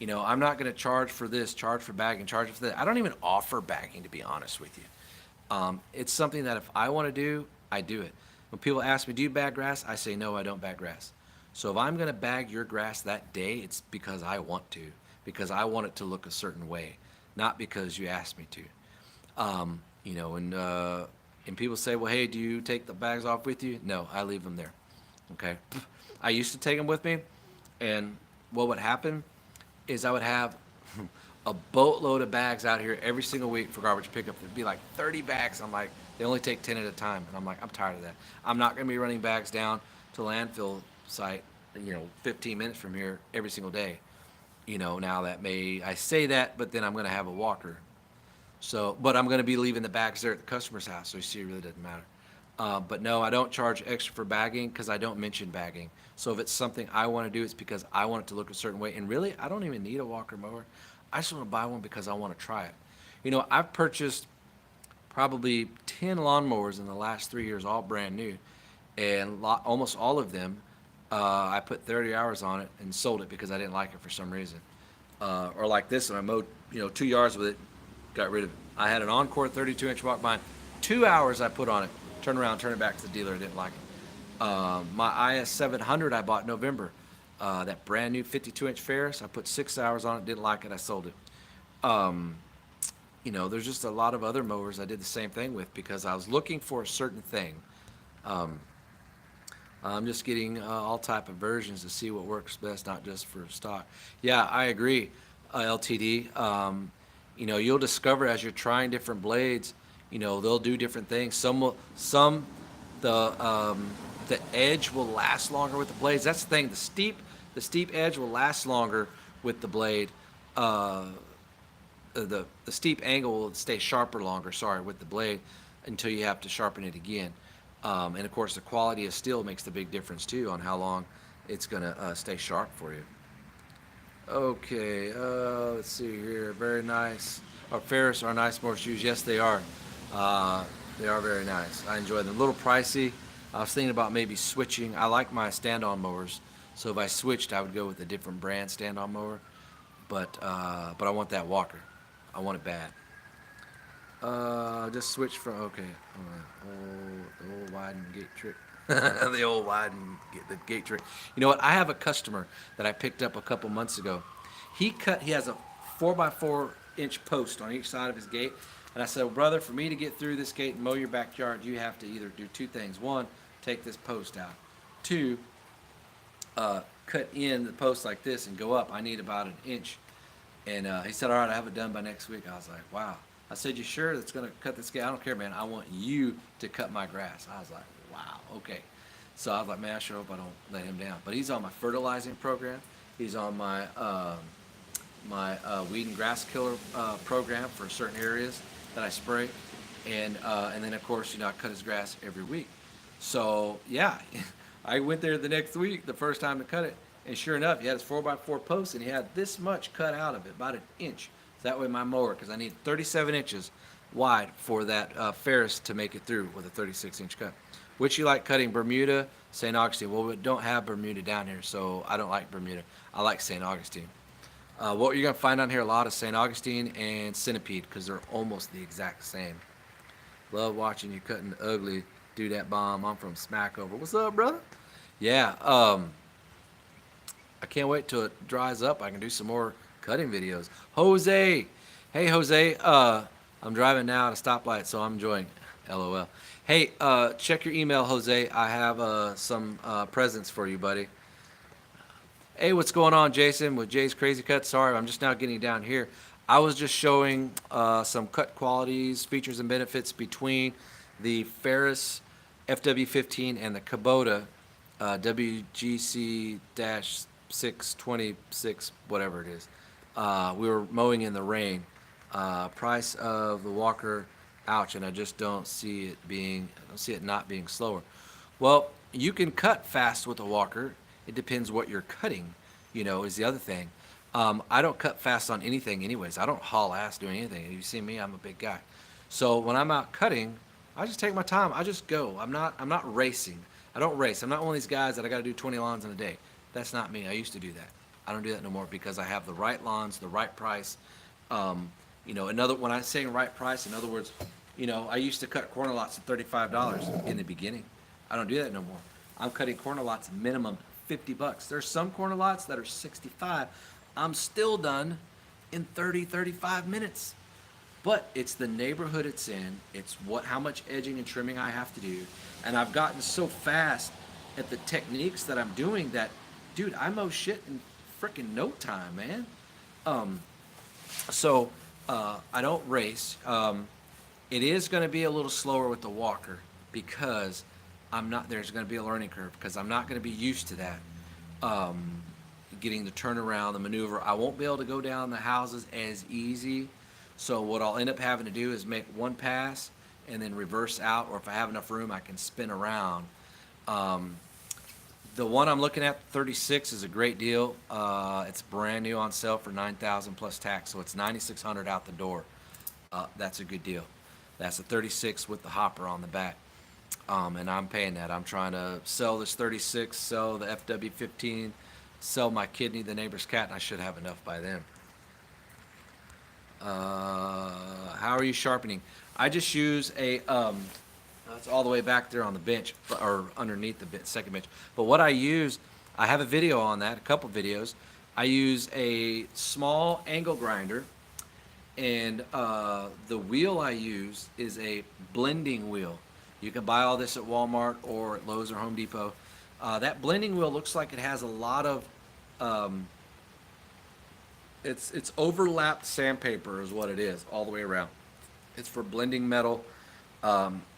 I'm not going to charge for this, charge for bagging, charge for that. I don't even offer bagging, to be honest with you. It's something that if I want to do, I do it. When people ask me, do you bag grass? I say, no, I don't bag grass. So if I'm going to bag your grass that day, it's because I want to, because I want it to look a certain way, not because you asked me to. And people say, well, hey, do you take the bags off with you? No, I leave them there. Okay. I used to take them with me, and what would happen is I would have a boatload of bags out here every single week for garbage pickup. It'd be like 30 bags. I'm like, they only take 10 at a time. And I'm like, I'm tired of that. I'm not going to be running bags down to landfill site, 15 minutes from here every single day. Now I say that, but then I'm going to have a walker. So, but I'm going to be leaving the bags there at the customer's house. So you see, it really doesn't matter. But no, I don't charge extra for bagging because I don't mention bagging. So if it's something I want to do, it's because I want it to look a certain way. And really, I don't even need a Walker mower. I just want to buy one because I want to try it. I've purchased probably 10 lawnmowers in the last 3 years, all brand new. And almost all of them, I put 30 hours on it and sold it because I didn't like it for some reason. Or like this, and I mowed 2 yards with it, got rid of it. I had an Encore 32-inch walk behind. 2 hours I put on it, turn around, turn it back to the dealer. I didn't like it. My IS 700 I bought in November. That brand new 52-inch Ferris, I put 6 hours on it, didn't like it, I sold it. There's just a lot of other mowers I did the same thing with because I was looking for a certain thing. I'm just getting all type of versions to see what works best, not just for stock. Yeah, I agree, LTD. You'll discover as you're trying different blades, they'll do different things. The edge will last longer with the blades. That's the thing. The steep edge will last longer with the blade. The steep angle will stay sharper longer. With the blade until you have to sharpen it again. And of course, the quality of steel makes the big difference too on how long it's gonna stay sharp for you. Okay, let's see here. Very nice. Are Ferris are nice mower shoes? Yes, they are. They are very nice. I enjoy them. A little pricey. I was thinking about maybe switching. I like my stand-on mowers, so if I switched, I would go with a different brand stand-on mower. But I want that Walker. I want it bad. Just switch from okay. The old widen gate trick. The old widen the gate trick. You know what? I have a customer that I picked up a couple months ago. He has a 4x4 inch post on each side of his gate, and I said, well, brother, for me to get through this gate and mow your backyard, you have to either do two things. One, take this post out. Two, cut in the post like this and go up. I need about an inch. And he said, all right, I have it done by next week. I was like, wow. I said, you sure that's going to cut this gate? I don't care, man. I want you to cut my grass. I was like, wow, okay. So I was like, man, I sure hope I don't let him down. But he's on my fertilizing program. He's on my weed and grass killer program for certain areas that I spray. And then, of course, you know, I cut his grass every week. So, yeah, I went there the next week, the first time to cut it. And sure enough, he had his 4x4 post, and he had this much cut out of it, about an inch. So that way my mower, because I need 37 inches wide for that Ferris to make it through with a 36-inch cut. Which you like cutting, Bermuda, St. Augustine? Well, we don't have Bermuda down here, so I don't like Bermuda. I like St. Augustine. What you're going to find on here a lot is St. Augustine and Centipede, because they're almost the exact same. Love watching you cutting the ugly. Do that bomb. I'm from Smackover. What's up, brother? Yeah, I can't wait till it dries up. I can do some more cutting videos. Jose, hey Jose, I'm driving now at a stoplight, so I'm enjoying. LOL. Hey, check your email, Jose. I have some presents for you, buddy. Hey, what's going on, Jason? With Jay's Crazy Cut. Sorry, I'm just now getting down here. I was just showing some cut qualities, features, and benefits between the Ferris FW-15 and the Kubota WGC-626, whatever it is. We were mowing in the rain. Price of the Walker, ouch, and I just don't see it not being slower. Well, you can cut fast with a Walker. It depends what you're cutting, you know, is the other thing. I don't cut fast on anything anyways. I don't haul ass doing anything. You see me, I'm a big guy. So when I'm out cutting, I just take my time. I just go. I'm not racing. I don't race. I'm not one of these guys that I got to do 20 lawns in a day. That's not me. I used to do that. I don't do that no more because I have the right lawns, the right price. You know, when I'm saying right price, in other words, you know, I used to cut corner lots at $35 in the beginning. I don't do that no more. I'm cutting corner lots minimum $50. There's some corner lots that are 65. I'm still done in 35 minutes. But it's the neighborhood it's in. It's how much edging and trimming I have to do. And I've gotten so fast at the techniques that I'm doing that, dude, I mow shit in freaking no time, man. So I don't race. It is going to be a little slower with the Walker because there's going to be a learning curve because I'm not going to be used to that. Getting the turnaround, the maneuver. I won't be able to go down the houses as easy. So what I'll end up having to do is make one pass and then reverse out, or if I have enough room, I can spin around. The one I'm looking at, 36, is a great deal. It's brand new on sale for $9,000 plus tax, so it's $9,600 out the door. That's a good deal. That's a 36 with the hopper on the back, and I'm paying that. I'm trying to sell this 36, sell the FW-15, sell my kidney, the neighbor's cat, and I should have enough by then. How are you sharpening? I just use a it's all the way back there on the bench or underneath the second bench. But what I use, I have a video on that, a couple videos. I use a small angle grinder, and the wheel I use is a blending wheel. You can buy all this at Walmart or at Lowe's or Home Depot. That blending wheel looks like it has a lot of it's overlapped sandpaper is what it is all the way around. It's for blending metal,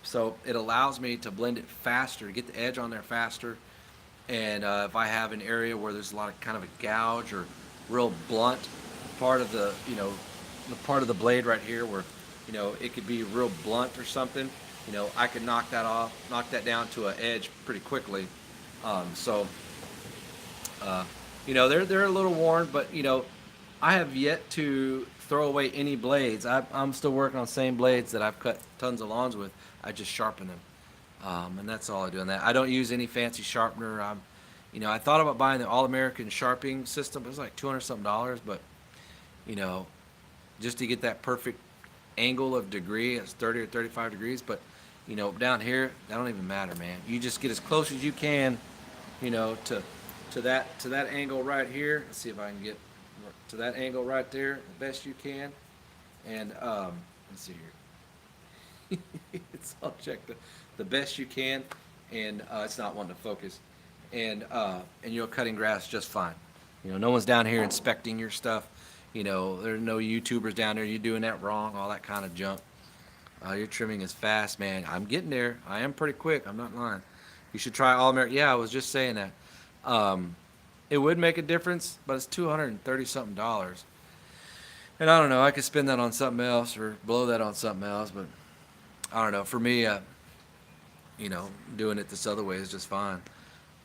so it allows me to blend it faster, get the edge on there faster. And if I have an area where there's a lot of kind of a gouge or real blunt part of the the part of the blade right here where it could be real blunt or something, I could knock that down to an edge pretty quickly. They're a little worn, but I have yet to throw away any blades. I'm still working on same blades that I've cut tons of lawns with. I just sharpen them, and that's all I do on that. I don't use any fancy sharpener. I thought about buying the All-American sharpening system. It was like $200 something, but you know, just to get that perfect angle of degree, it's 30 or 35 degrees. But down here, that don't even matter, man. You just get as close as you can, to that angle right here. Let's see if I can get to that angle right there the best you can. And let's see here. I'll check the best you can, and it's not wanting to focus. And you're cutting grass just fine. No one's down here inspecting your stuff. There's no YouTubers down there. You're doing that wrong, all that kind of junk. Your trimming is fast, man. I'm getting there. I am pretty quick. I'm not lying. You should try All American. Yeah, I was just saying that. It would make a difference, but it's $230 something. And I don't know. I could spend that on something else or blow that on something else, but I don't know. For me, doing it this other way is just fine.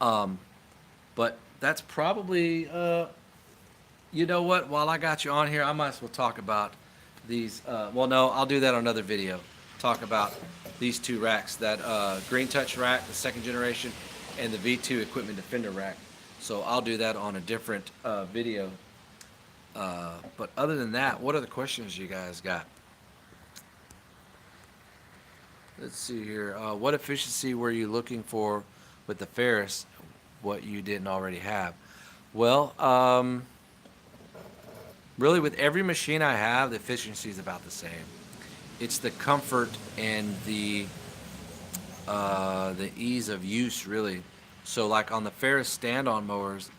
But that's probably, you know what? While I got you on here, I might as well talk about these. Well, no, I'll do that on another video. Talk about these two racks, that Green Touch rack, the second generation, and the V2 Equipment Defender rack. So I'll do that on a different video. But other than that, what other questions you guys got? Let's see here. What efficiency were you looking for with the Ferris, what you didn't already have? Well, really with every machine I have, the efficiency is about the same. It's the comfort and the ease of use, really. So like on the Ferris stand-on mowers,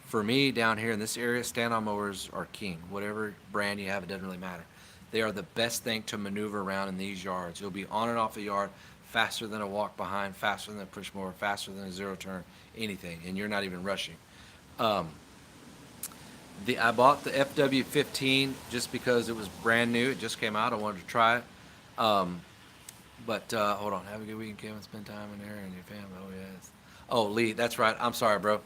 for me down here in this area, stand-on mowers are king. Whatever brand you have, it doesn't really matter. They are the best thing to maneuver around in these yards. You'll be on and off the yard faster than a walk behind, faster than a push mower, faster than a zero turn, anything, and you're not even rushing. I bought the FW-15 just because it was brand new. It just came out. I wanted to try it. But hold on. Have a good weekend, Kevin. Spend time in there and your family. Oh, yes. Oh, Lee. That's right. I'm sorry, bro.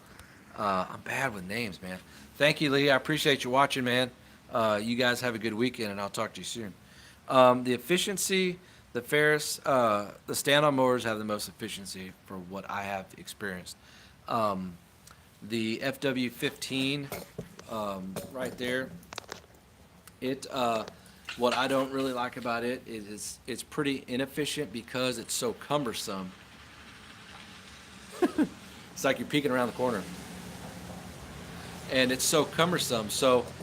I'm bad with names, man. Thank you, Lee. I appreciate you watching, man. You guys have a good weekend, and I'll talk to you soon. The efficiency, the Ferris, the stand-on mowers have the most efficiency for what I have experienced. The FW-15, right there, what I don't really like about it is it's pretty inefficient because it's so cumbersome. It's like you're peeking around the corner. And it's so cumbersome,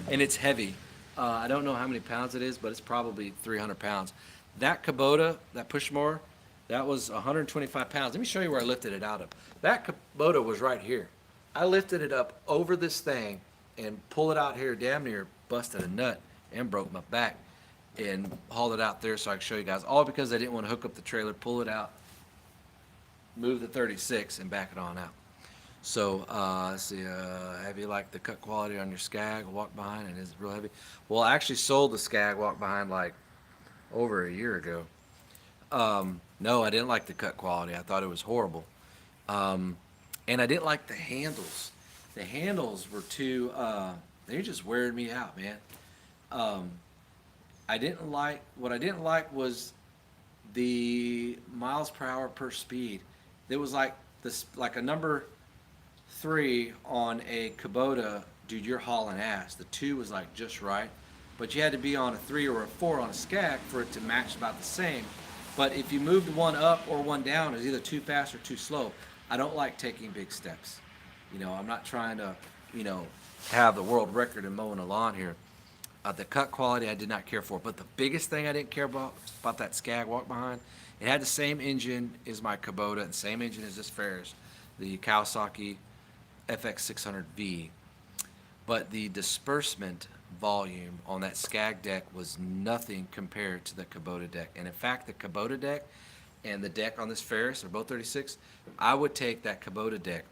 and it's heavy. I don't know how many pounds it is, but it's probably 300 pounds. That Kubota, that push mower, that was 125 pounds. Let me show you where I lifted it out of. That Kubota was right here. I lifted it up over this thing and pulled it out here, damn near busted a nut and broke my back, and hauled it out there so I could show you guys. All because I didn't want to hook up the trailer, pull it out, move the 36, and back it on out. So, let's see, have you liked the cut quality on your Skag walk behind, and is it real heavy? Well, I actually sold the Skag walk behind like over a year ago. No, I didn't like the cut quality. I thought it was horrible. And I didn't like the handles. The handles were too, they just wearing me out, man. What I didn't like was the miles per hour per speed. There was like a number 3 on a Kubota, dude, you're hauling ass. The 2 was like just right, but you had to be on a 3 or a 4 on a Skag for it to match about the same. But if you moved one up or one down, it was either too fast or too slow. I don't like taking big steps. I'm not trying to, have the world record in mowing a lawn here. The cut quality I did not care for, but the biggest thing I didn't care about that Skag walk behind, it had the same engine as my Kubota and same engine as this Ferris, the Kawasaki FX600V, but the disbursement volume on that Skag deck was nothing compared to the Kubota deck. And in fact, the Kubota deck and the deck on this Ferris are both 36. I would take that Kubota deck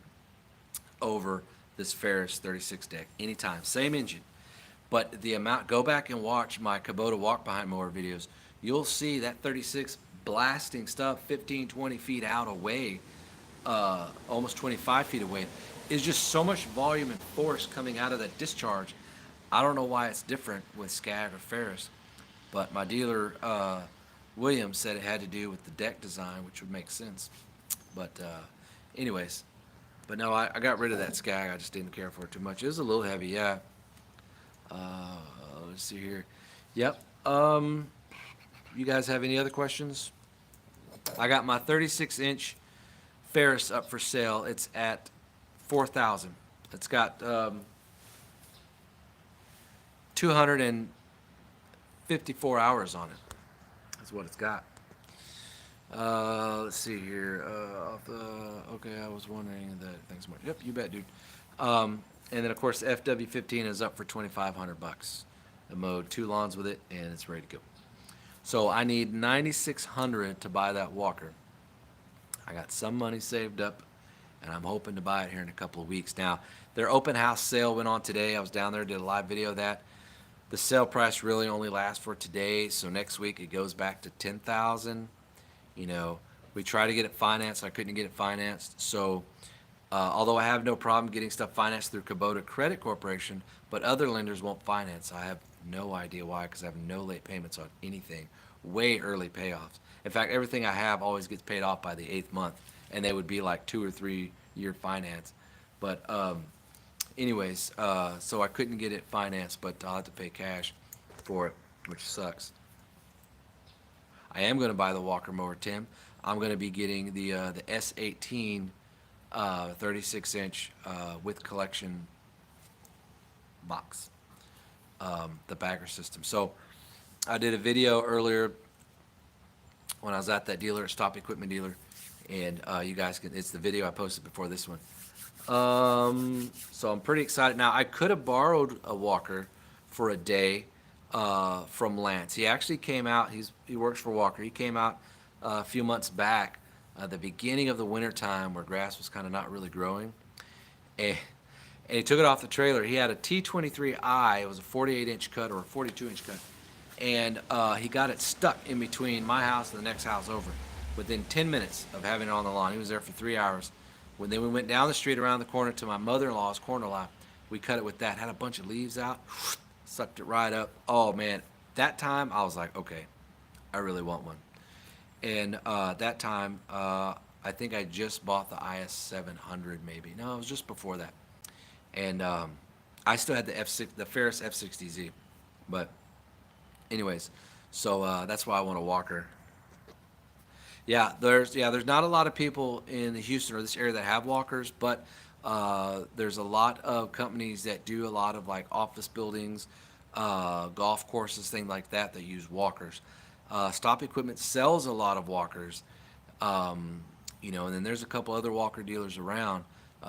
over this Ferris 36 deck anytime. Same engine, but the amount. Go back and watch my Kubota walk behind mower videos. You'll see that 36 blasting stuff 15, 20 feet out away, almost 25 feet away. Is just so much volume and force coming out of that discharge. I don't know why it's different with Skag or Ferris, but my dealer, Williams, said it had to do with the deck design, which would make sense. But, anyways, but no, I got rid of that Skag. I just didn't care for it too much. It was a little heavy, yeah. Uh, let's see here. Yep. You guys have any other questions? I got my 36-inch Ferris up for sale. It's at 4,000. It's got 254 hours on it. That's what it's got. Let's see here. Okay, I was wondering that. Thanks so much. Yep, you bet, dude. And then of course, the FW-15 is up for 2,500 bucks. I mowed 2 lawns with it, and it's ready to go. So I need 9,600 to buy that walker. I got some money saved up, and I'm hoping to buy it here in a couple of weeks. Now, their open house sale went on today. I was down there, did a live video of that. The sale price really only lasts for today, so next week it goes back to 10,000. You know, we tried to get it financed. I couldn't get it financed. So, although I have no problem getting stuff financed through Kubota Credit Corporation, but other lenders won't finance. I have no idea why, because I have no late payments on anything. Way early payoffs. In fact, everything I have always gets paid off by the 8th month, and they would be like 2 or 3 year finance. But anyways, so I couldn't get it financed, but I'll have to pay cash for it, which sucks. I am going to buy the Walker mower, Tim. I'm going to be getting the S18 36-inch with collection box, the bagger system. So I did a video earlier when I was at that dealer, Stop Equipment dealer, and you guys can. It's the video I posted before this one. So I'm pretty excited. Now I could have borrowed a walker for a day from Lance. He actually came out. He works for Walker. He came out a few months back, the beginning of the winter time, where grass was kind of not really growing, and he took it off the trailer. He had a T23i. It was a 48-inch cut or a 42-inch cut, and he got it stuck in between my house and the next house over within 10 minutes of having it on the lawn. He was there for 3 hours. Then we went down the street around the corner to my mother-in-law's corner lot. We cut it with that. Had a bunch of leaves out. Sucked it right up. Oh, man. That time, I was like, okay, I really want one. And that time, I think I just bought the IS700 maybe. No, it was just before that. And I still had the Ferris F60Z. But anyways, so that's why I want a walker. There's not a lot of people in the Houston or this area that have walkers, but there's a lot of companies that do a lot of like office buildings, golf courses, things like that use walkers. Stop Equipment sells a lot of walkers, and then there's a couple other walker dealers around.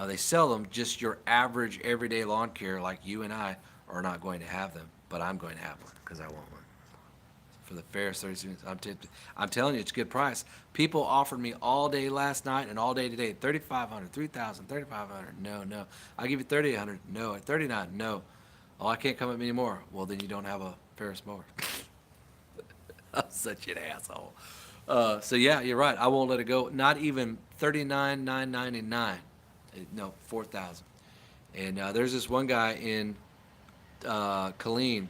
They sell them. Just your average everyday lawn care like you and I are not going to have them, but I'm going to have one because I want one. For the Ferris 36. I'm telling you, it's a good price. People offered me all day last night and all day today, 3,500, 3,000, 3,500. No. I'll give you 3,800. No. At 39, no. Oh, I can't come up anymore. Well, then you don't have a Ferris mower. I'm such an asshole. So yeah, you're right. I won't let it go. Not even 39,999. No, 4,000. And there's this one guy in Killeen.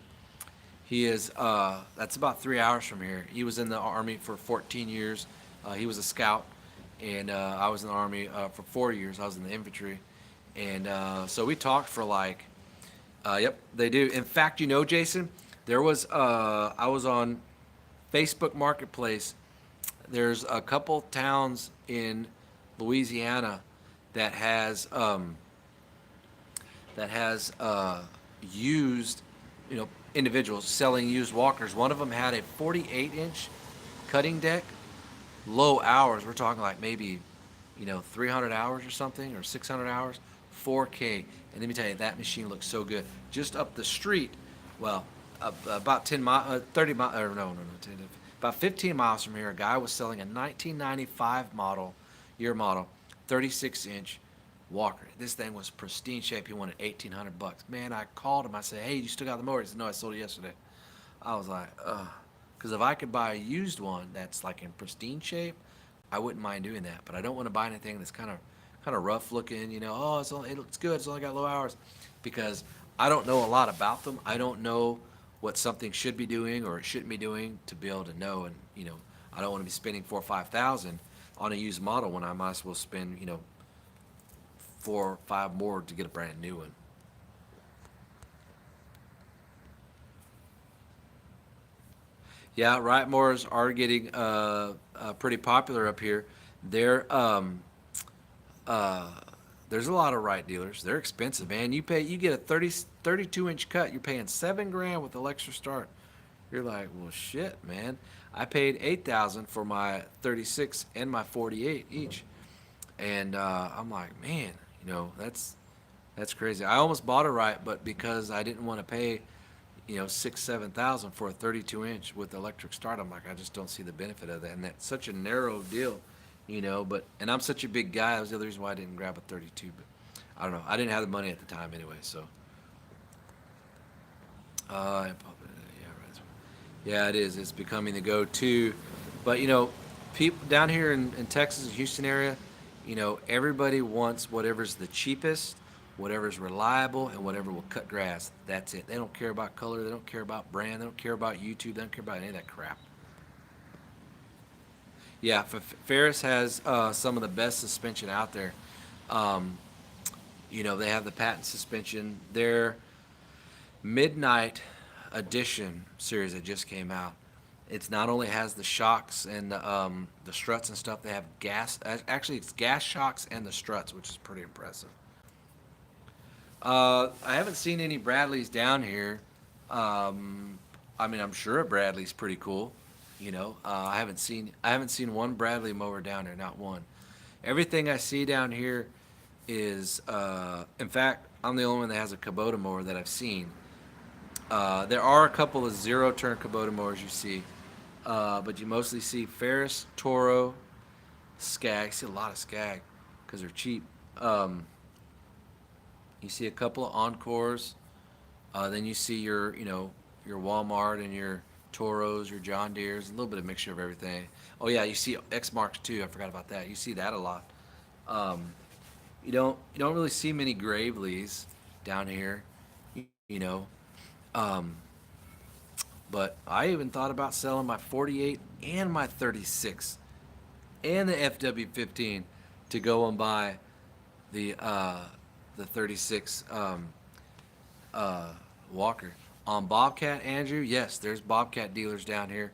He is, that's about 3 hours from here. He was in the Army for 14 years. He was a scout, and I was in the Army for 4 years. I was in the infantry. And so we talked for like, yep, they do. In fact, Jason, there was, I was on Facebook Marketplace. There's a couple towns in Louisiana that has used, individuals selling used walkers. One of them had a 48-inch cutting deck, low hours. We're talking like maybe, 300 hours or something, or 600 hours, 4K. And let me tell you, that machine looks so good. Just up the street, well, about 10 miles, 30 miles, or no, 10, about 15 miles from here, a guy was selling a 1995 year model, 36-inch walker. This thing was pristine shape. He wanted 1,800 bucks. Man, I called him. I said, "Hey, you still got the mower?" He said, "No, I sold it yesterday." I was like, ugh. Because if I could buy a used one that's like in pristine shape, I wouldn't mind doing that. But I don't want to buy anything that's kind of rough looking. Oh, it looks good. It's only got low hours. Because I don't know a lot about them. I don't know what something should be doing or it shouldn't be doing to be able to know. And I don't want to be spending 4 or 5 thousand on a used model when I might as well spend 4 or 5 more to get a brand new one. Yeah, right mowers are getting pretty popular up here. They're uh, there's a lot of right dealers. They're expensive, man. You get a 32 inch cut. You're paying 7 grand with electric start. You're like, well, shit, man. I paid 8,000 for my 36 and my 48 each, and I'm like, man, that's crazy. I almost bought a right, but because I didn't want to pay 6, 7 thousand for a 32 inch with electric start, I'm like, I just don't see the benefit of that, and that's such a narrow deal. But and I'm such a big guy. That was the other reason why I didn't grab a 32. But I don't know. I didn't have the money at the time anyway. So yeah, right. Yeah, it is. It's becoming the go-to. But people down here in Texas and Houston area, everybody wants whatever's the cheapest, whatever's reliable, and whatever will cut grass. That's it. They don't care about color. They don't care about brand. They don't care about YouTube. They don't care about any of that crap. Yeah, Ferris has some of the best suspension out there. Um, they have the patent suspension. Their Midnight Edition series that just came out. It's not only has the shocks and the struts and stuff. They have gas. Actually, it's gas shocks and the struts, which is pretty impressive. I haven't seen any Bradleys down here. I mean, I'm sure a Bradley's pretty cool. I haven't seen one Bradley mower down here, not one. Everything I see down here is, in fact, I'm the only one that has a Kubota mower that I've seen. There are a couple of zero-turn Kubota mowers you see, but you mostly see Ferris, Toro, Skag. You see a lot of Skag because they're cheap. You see a couple of Encores. Then you see your Walmart and your Toros, your John Deeres, a little bit of mixture of everything. Oh yeah, you see X Marks too. I forgot about that. You see that a lot. Um, you don't really see many Graveleys down here. You know, um, but I even thought about selling my 48 and my 36 and the FW-15 to go and buy the uh, the 36 Walker. On Bobcat, Andrew, yes, there's Bobcat dealers down here.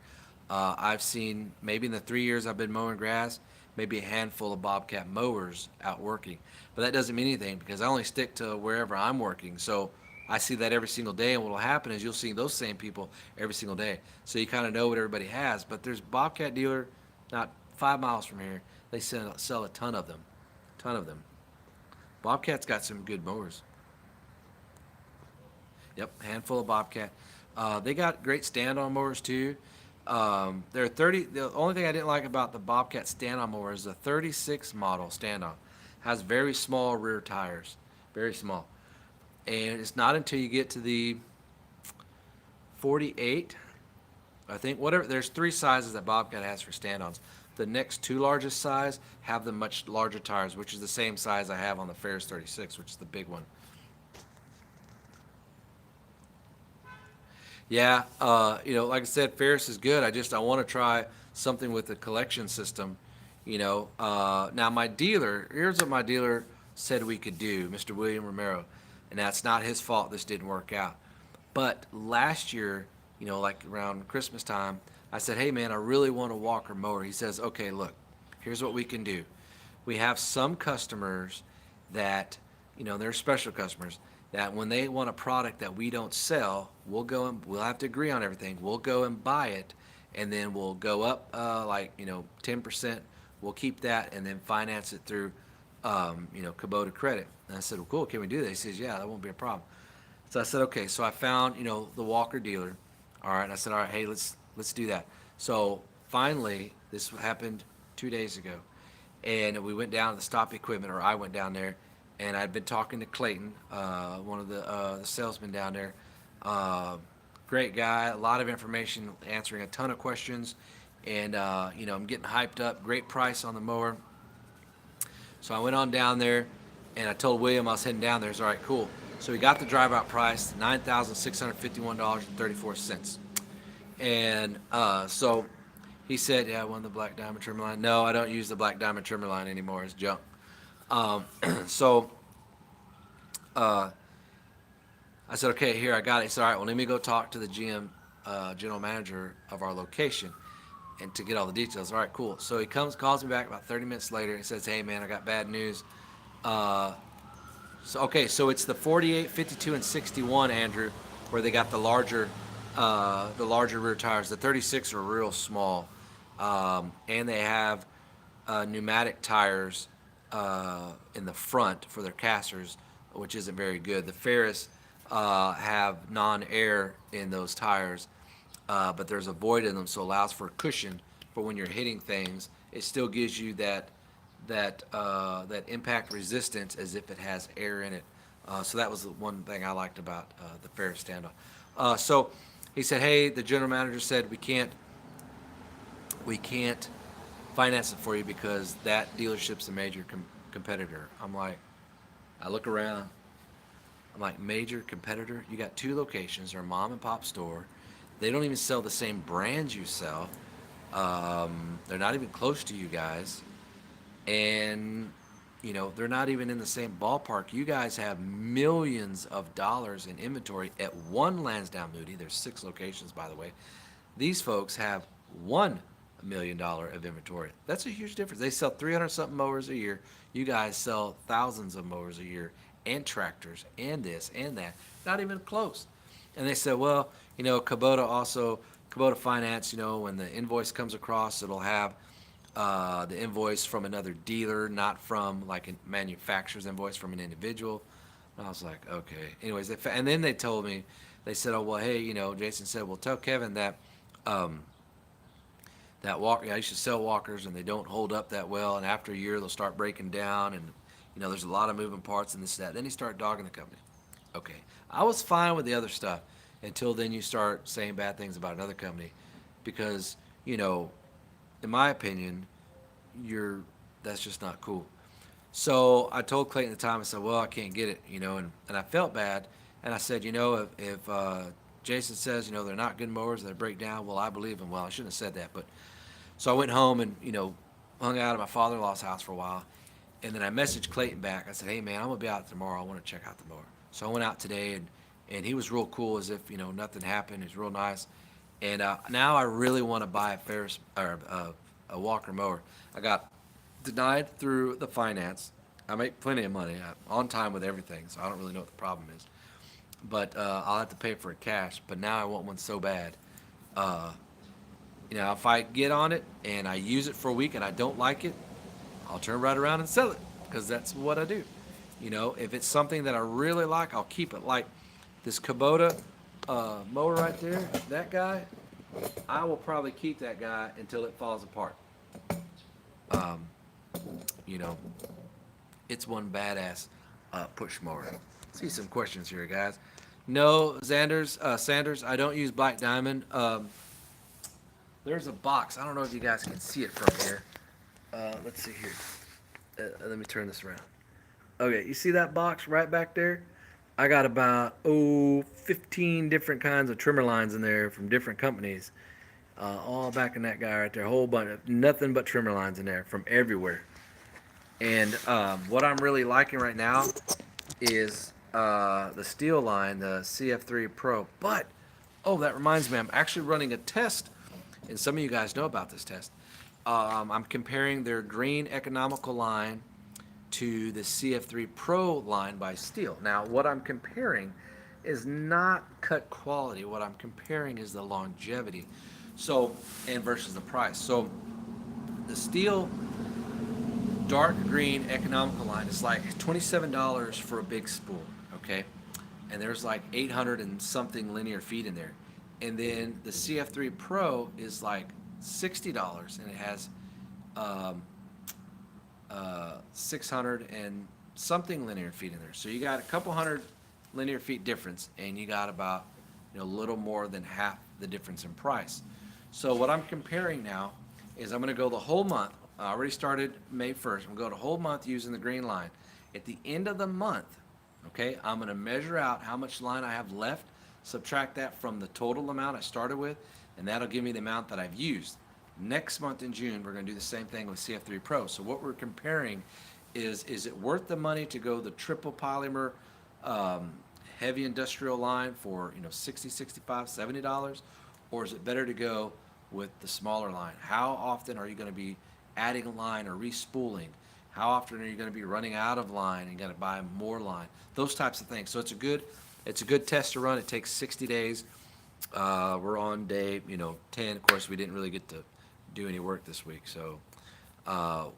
I've seen, maybe in the 3 years I've been mowing grass, maybe a handful of Bobcat mowers out working. But that doesn't mean anything because I only stick to wherever I'm working. So I see that every single day, and what will happen is you'll see those same people every single day. So you kind of know what everybody has. But there's Bobcat dealer not 5 miles from here. They sell a ton of them. Ton of them. Bobcat's got some good mowers. Yep, handful of Bobcat. They got great stand-on mowers too. They're 30. The only thing I didn't like about the Bobcat stand-on mower is the 36 model stand-on has very small rear tires, very small, and it's not until you get to the 48, I think. Whatever. There's three sizes that Bobcat has for stand-ons. The next two largest size have the much larger tires, which is the same size I have on the Ferris 36, which is the big one. Yeah, like I said, Ferris is good. I want to try something with the collection system. Now my dealer, here's what my dealer said we could do, Mr. William Romero, and that's not his fault. This didn't work out. But last year, like around Christmas time, I said, hey man, I really want a Walker mower. He says, okay, look, here's what we can do. We have some customers that, they're special customers that when they want a product that we don't sell, we'll have to agree on everything. We'll go and buy it, and then we'll go up 10%. We'll keep that and then finance it through Kubota credit. And I said, well, cool. Can we do that? He says, yeah, that won't be a problem. So I said, okay. So I found the Walker dealer. All right. And I said, all right, hey, let's do that. So finally, this happened 2 days ago, and we went down to the stop equipment, or I went down there, and I'd been talking to Clayton, one of the salesmen down there. Great guy, a lot of information, answering a ton of questions, and I'm getting hyped up. Great price on the mower. So I went on down there, and I told William I was heading down there. He's all right, cool. So he got the drive out price, $9,651.34. And so he said, yeah, I won the Black Diamond trimmer line. No, I don't use the Black Diamond trimmer line anymore. It's junk. Um, so uh, I said, okay, here, I got it. He said, all right, well, let me go talk to the GM, general manager of our location, and to get all the details. All right, cool. So he calls me back about 30 minutes later. And he says, hey, man, I got bad news. So it's the 48, 52, and 61, Andrew, where they got the larger rear tires. The 36 are real small, and they have pneumatic tires in the front for their casters, which isn't very good. The Ferris have non-air in those tires, but there's a void in them, so it allows for a cushion for when you're hitting things. It still gives you that impact resistance as if it has air in it. So that was the one thing I liked about the Ferris standoff. So he said, hey, the general manager said we can't finance it for you because that dealership's a major competitor. I look around. I'm like, major competitor? You got 2 locations. They're a mom and pop store. They don't even sell the same brands you sell. They're not even close to you guys. And, they're not even in the same ballpark. You guys have millions of dollars in inventory at one Lansdowne Moody. There's 6 locations, by the way. These folks have $1 million of inventory. That's a huge difference. They sell 300-something mowers a year. You guys sell thousands of mowers a year, and tractors, and this, and that. Not even close. And they said, well, Kubota Finance, when the invoice comes across, it'll have the invoice from another dealer, not from like a manufacturer's invoice from an individual. And I was like, okay. Anyways, and then they told me, they said, oh, well, hey, Jason said, well, tell Kevin that I used to sell walkers and they don't hold up that well, and after a year they'll start breaking down, and there's a lot of moving parts and this, that. Then he started dogging the company. Okay. I was fine with the other stuff until then you start saying bad things about another company because, in my opinion, that's just not cool. So I told Clayton at the time, I said, well, I can't get it, and I felt bad. And I said, if Jason says, they're not good mowers, they break down, well, I believe him. Well, I shouldn't have said that. But so I went home and, hung out at my father-in-law's house for a while. And then I messaged Clayton back. I said, hey, man, I'm going to be out tomorrow. I want to check out the mower. So I went out today, and he was real cool, as if, nothing happened. He was real nice. And now I really want to buy a Ferris or a Walker mower. I got denied through the finance. I make plenty of money. I'm on time with everything, so I don't really know what the problem is. But I'll have to pay for it cash. But now I want one so bad. If I get on it and I use it for a week and I don't like it, I'll turn right around and sell it because that's what I do. If it's something that I really like, I'll keep it. Like this Kubota mower right there, that guy, I will probably keep that guy until it falls apart. It's one badass push mower. See some questions here, guys. No, Sanders, I don't use Black Diamond. There's a box. I don't know if you guys can see it from here. Let's see here. Let me turn this around. Okay, you see that box right back there? I got about 15 different kinds of trimmer lines in there from different companies. All back in that guy right there. A whole bunch of nothing but trimmer lines in there from everywhere. And what I'm really liking right now is the steel line, the CF3 Pro. But, that reminds me, I'm actually running a test, and some of you guys know about this test. I'm comparing their green economical line to the CF3 Pro line by Steel. Now, what I'm comparing is not cut quality. What I'm comparing is the longevity. And versus the price. So, the Steel dark green economical line is like $27 for a big spool, okay? And there's like 800 and something linear feet in there. And then the CF3 Pro is like $60, and it has 600 and something linear feet in there. So you got a couple hundred linear feet difference, and you got about a little more than half the difference in price. So what I'm comparing now is I'm going to go the whole month. I already started May 1st. I'm going to go the whole month using the green line. At the end of the month, Okay, I'm going to measure out how much line I have left, subtract that from the total amount I started with, and that'll give me the amount that I've used. Next month in June, we're going to do the same thing with CF3 Pro. So what we're comparing is it worth the money to go the triple polymer um, heavy industrial line for 60, 65, $70, or is it better to go with the smaller line? How often are you going to be adding a line or respooling? How often are you going to be running out of line and going to buy more line? Those types of things. So it's a good test to run. It takes 60 days. We're on day 10. Of course, we didn't really get to do any work this week, so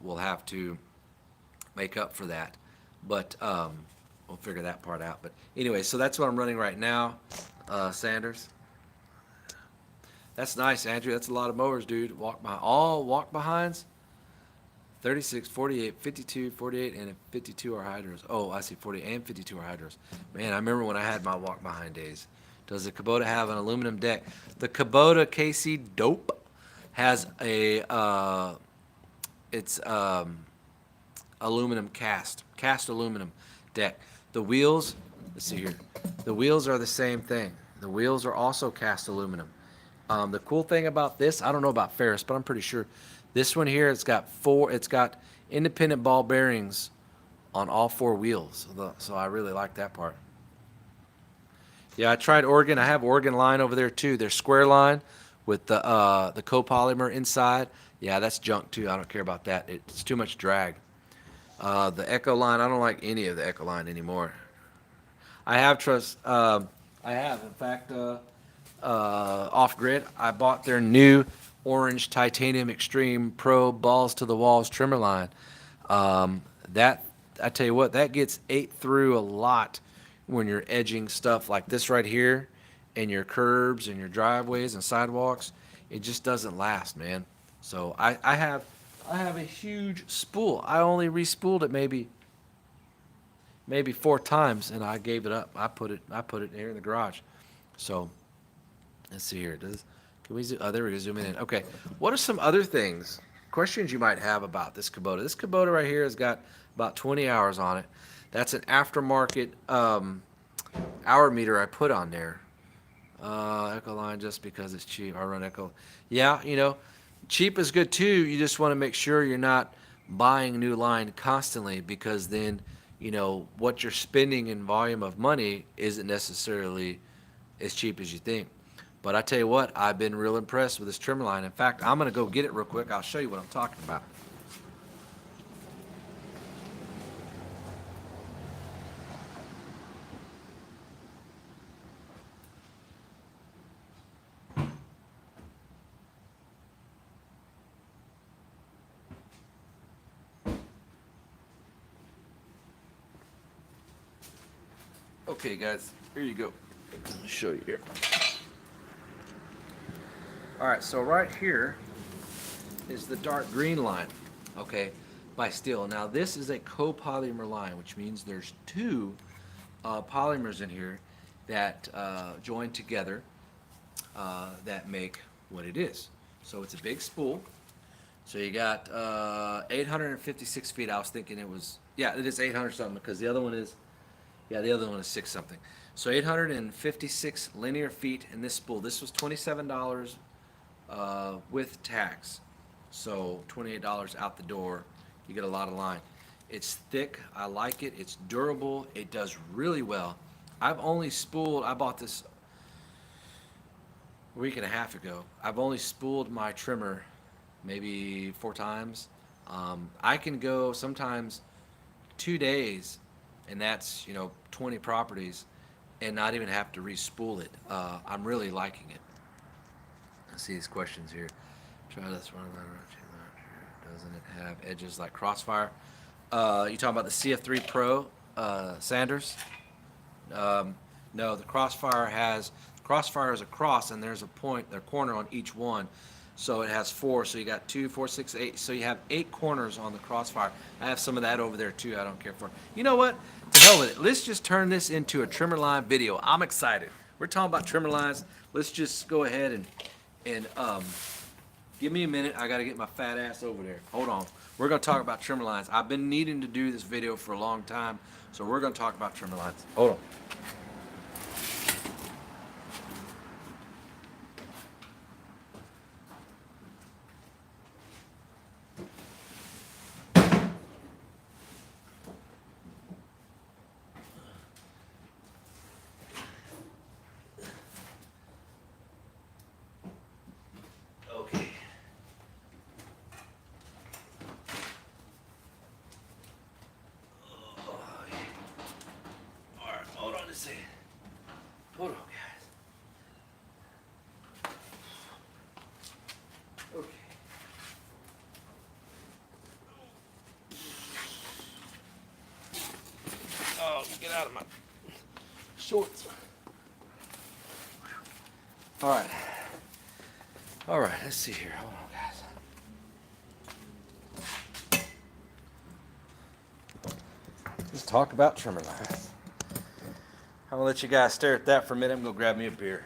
we'll have to make up for that. But we'll figure that part out. But anyway, so that's what I'm running right now, Sanders. That's nice, Andrew. That's a lot of mowers, dude. All walk behinds. 36, 48, 52, 48, and 52 are hydros. Oh, I see 40 and 52 are hydros. Man, I remember when I had my walk behind days. Does the Kubota have an aluminum deck? The Kubota KC Dope has a it's aluminum cast aluminum deck. The wheels, let's see here. The wheels are the same thing. The wheels are also cast aluminum. The cool thing about this, I don't know about Ferris, but I'm pretty sure this one here, it's got independent ball bearings on all 4 wheels. So I really like that part. Yeah, I tried Oregon. I have Oregon line over there too. They're square line with the copolymer inside. Yeah, that's junk too. I don't care about that. It's too much drag. The Echo line, I don't like any of the Echo line anymore. I have in fact, off grid. I bought their new orange titanium extreme pro balls to the walls trimmer line. That, I tell you what, that gets ate through a lot when you're edging stuff like this right here and your curbs and your driveways and sidewalks. It just doesn't last, man. So I have a huge spool. I only respooled it maybe 4 times and I gave it up. I put it here in the garage. So let's see here. Can we zoom? Oh, there we go. Zoom in. Okay. What are some other things, questions you might have about this Kubota? This Kubota right here has got about 20 hours on it. That's an aftermarket hour meter I put on there. Echo line just because it's cheap. I run Echo. Yeah, cheap is good too. You just want to make sure you're not buying new line constantly, because then, what you're spending in volume of money isn't necessarily as cheap as you think. But I tell you what, I've been real impressed with this trimmer line. In fact, I'm going to go get it real quick. I'll show you what I'm talking about. Okay, guys, here you go. Let me show you here. All right, so right here is the dark green line, okay, by Steel. Now, this is a copolymer line, which means there's 2 polymers in here that join together that make what it is. So it's a big spool. So you got 856 feet. I was thinking it was, yeah, it is 800 something, because the other one is, yeah, the other one is 6 something. So 856 linear feet in this spool. This was $27 with tax. So $28 out the door. You get a lot of line. It's thick. I like it. It's durable. It does really well. I bought this a week and a half ago. I've only spooled my trimmer maybe 4 times. I can go sometimes 2 days, and that's 20 properties, and not even have to re-spool it. I'm really liking it. Let's see these questions here. Try this one. Doesn't it have edges like Crossfire? You talking about the CF3 Pro, Sanders? No, the Crossfire is a cross, and there's a corner on each one. So it has 4. So you got 2, 4, 6, 8. So you have 8 corners on the Crossfire. I have some of that over there too. I don't care for it. You know what? To hell with it. Let's just turn this into a trimmer line video. I'm excited. We're talking about trimmer lines. Let's just go ahead and give me a minute. I got to get my fat ass over there. Hold on. We're going to talk about trimmer lines. I've been needing to do this video for a long time, So we're going to talk about trimmer lines. Hold on. Okay. All right, hold on a second. Hold on, guys. Okay. Oh, get out of my shorts. All right. All right, let's see here. Hold on, guys. Let's talk about trimmer lines. I'm gonna let you guys stare at that for a minute. I'm gonna grab me a beer.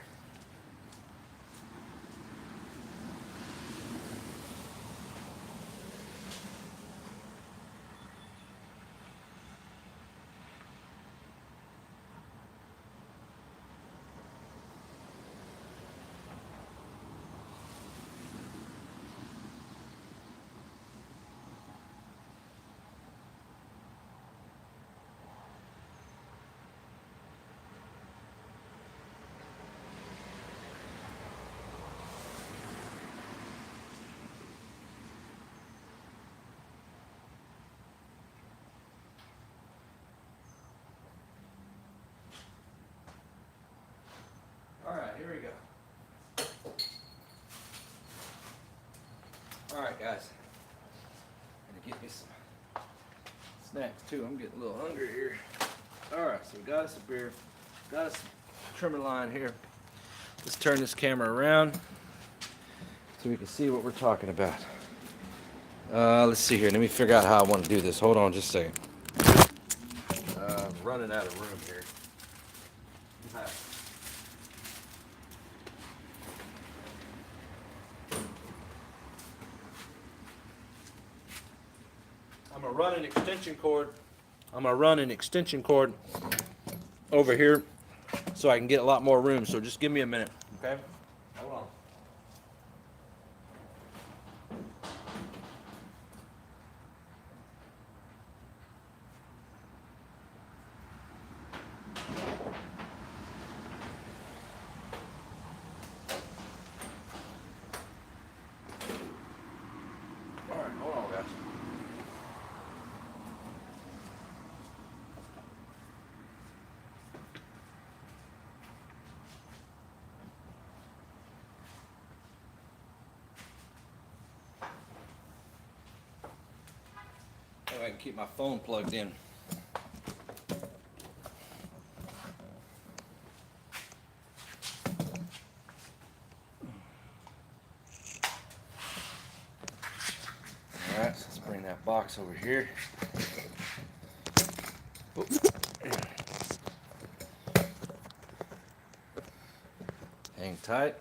All right, here we go. All right, guys. Gonna get me some snacks too. I'm getting a little hungry here. All right, so we got us a beer, got us a trimmer line here. Let's turn this camera around so we can see what we're talking about. Let's see here. Let me figure out how I want to do this. Hold on just a second. I'm running out of room here. I'm gonna run an extension cord. Over here so I can get a lot more room. So just give me a minute, okay? Hold on. All right, hold on, guys. That way I can keep my phone plugged in. All right, so let's bring that box over here. Hang tight.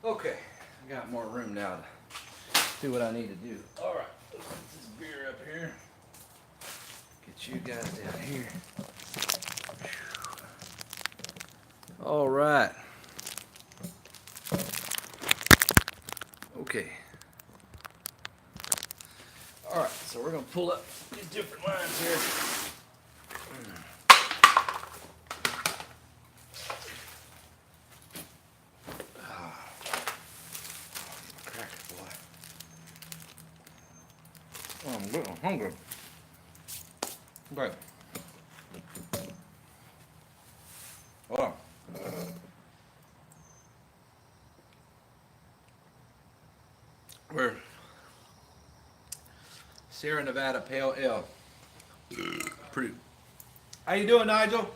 Okay, I got more room now to do what I need to do. All right, let's put this beer up here. Get you guys down here. All right. Okay. All right, so we're gonna pull up these different lines here. Oh, I'm getting hungry. Okay. Hold on. We're Sierra Nevada Pale Ale Pretty. How you doing, Nigel?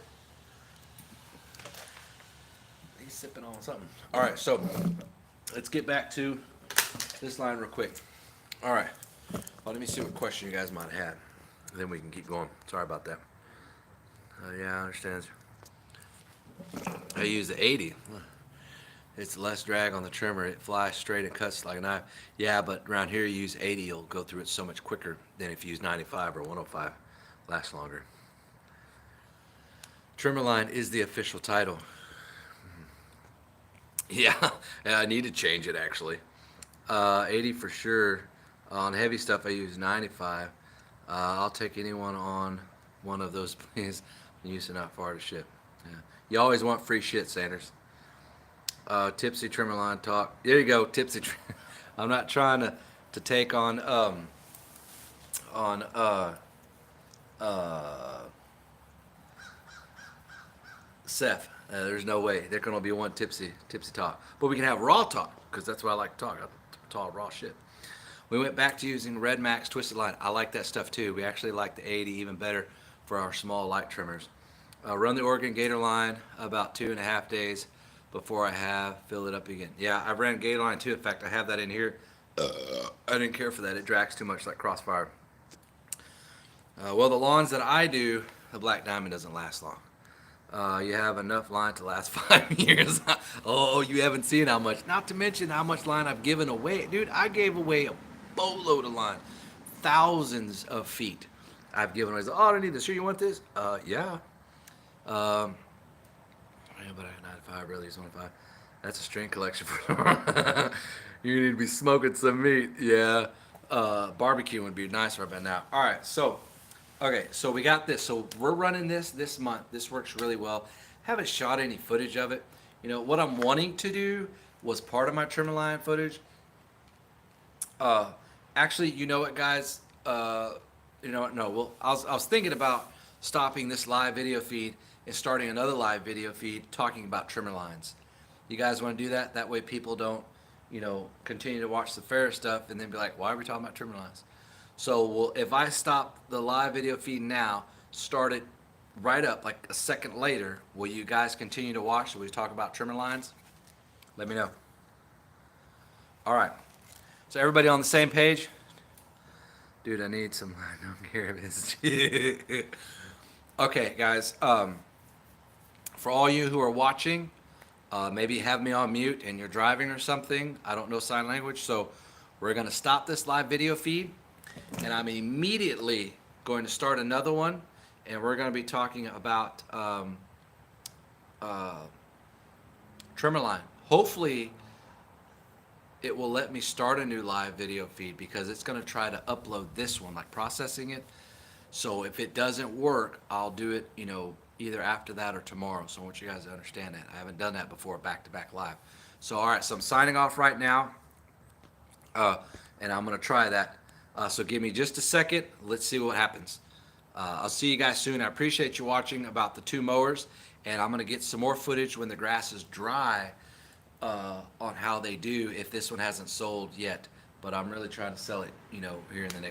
He's sipping on something. All right, so let's get back to this line real quick. All right. Well, let me see what question you guys might have had. Then we can keep going. Sorry about that. Yeah, I understand. I use the 80. It's less drag on the trimmer. It flies straight and cuts like a knife. Yeah, but around here you use 80, you'll go through it so much quicker than if you use 95 or 105. Lasts longer. Trimmer line is the official title. Yeah, I need to change it actually. 80 for sure. On heavy stuff I use 95. I'll take anyone on one of those, please. I'm used to not far to ship. Yeah. You always want free shit, Sanders. Tipsy trimmer line talk. There you go, tipsy. I'm not trying to take on Seth. There's no way. They're gonna be one tipsy talk. But we can have raw talk because that's what I like to talk. I talk raw shit. We went back to using Red Max twisted line. I like that stuff too. We actually like the 80 even better for our small light trimmers. Run the Oregon Gator line about 2.5 days before I fill it up again. Yeah, I ran Gator line too. In fact, I have that in here. I didn't care for that. It drags too much like Crossfire. Well, the lawns that I do, the Black Diamond doesn't last long. You have enough line to last 5 years. Oh, you haven't seen how much. Not to mention how much line I've given away. Dude, I gave away a boatload of line. Thousands of feet I've given away. Oh, I don't need this. Sure, you want this? Yeah. Yeah, but I got 95, really, it's 25. That's a string collection for you need to be smoking some meat. Yeah. Barbecue would be nicer about now. All right, so okay, so we got this. So we're running this month. This works really well. Haven't shot any footage of it. You know, what I'm wanting to do was part of my trimmer line footage. Actually, you know what, guys? You know what? No, well, I was thinking about stopping this live video feed and starting another live video feed talking about trimmer lines. You guys want to do that? That way people don't, you know, continue to watch the Ferris stuff and then be like, why are we talking about trimmer lines? So well, if I stop the live video feed now, start it right up like a second later, will you guys continue to watch? Will we talk about trimmer lines? Let me know. All right. So everybody on the same page? Dude, I need some. I don't care if it's. Okay, guys. For all you who are watching, maybe have me on mute and you're driving or something. I don't know sign language, so we're gonna stop this live video feed, and I'm immediately going to start another one, and we're gonna be talking about trimmer line. Hopefully, it will let me start a new live video feed because it's gonna try to upload this one, like processing it. So if it doesn't work, I'll do it, you know, either after that or tomorrow. So I want you guys to understand that. I haven't done that before, back-to-back live. So, all right, so I'm signing off right now, and I'm going to try that. So give me just a second. Let's see what happens. I'll see you guys soon. I appreciate you watching about the 2 mowers, and I'm going to get some more footage when the grass is dry on how they do if this one hasn't sold yet. But I'm really trying to sell it, you know, here in the next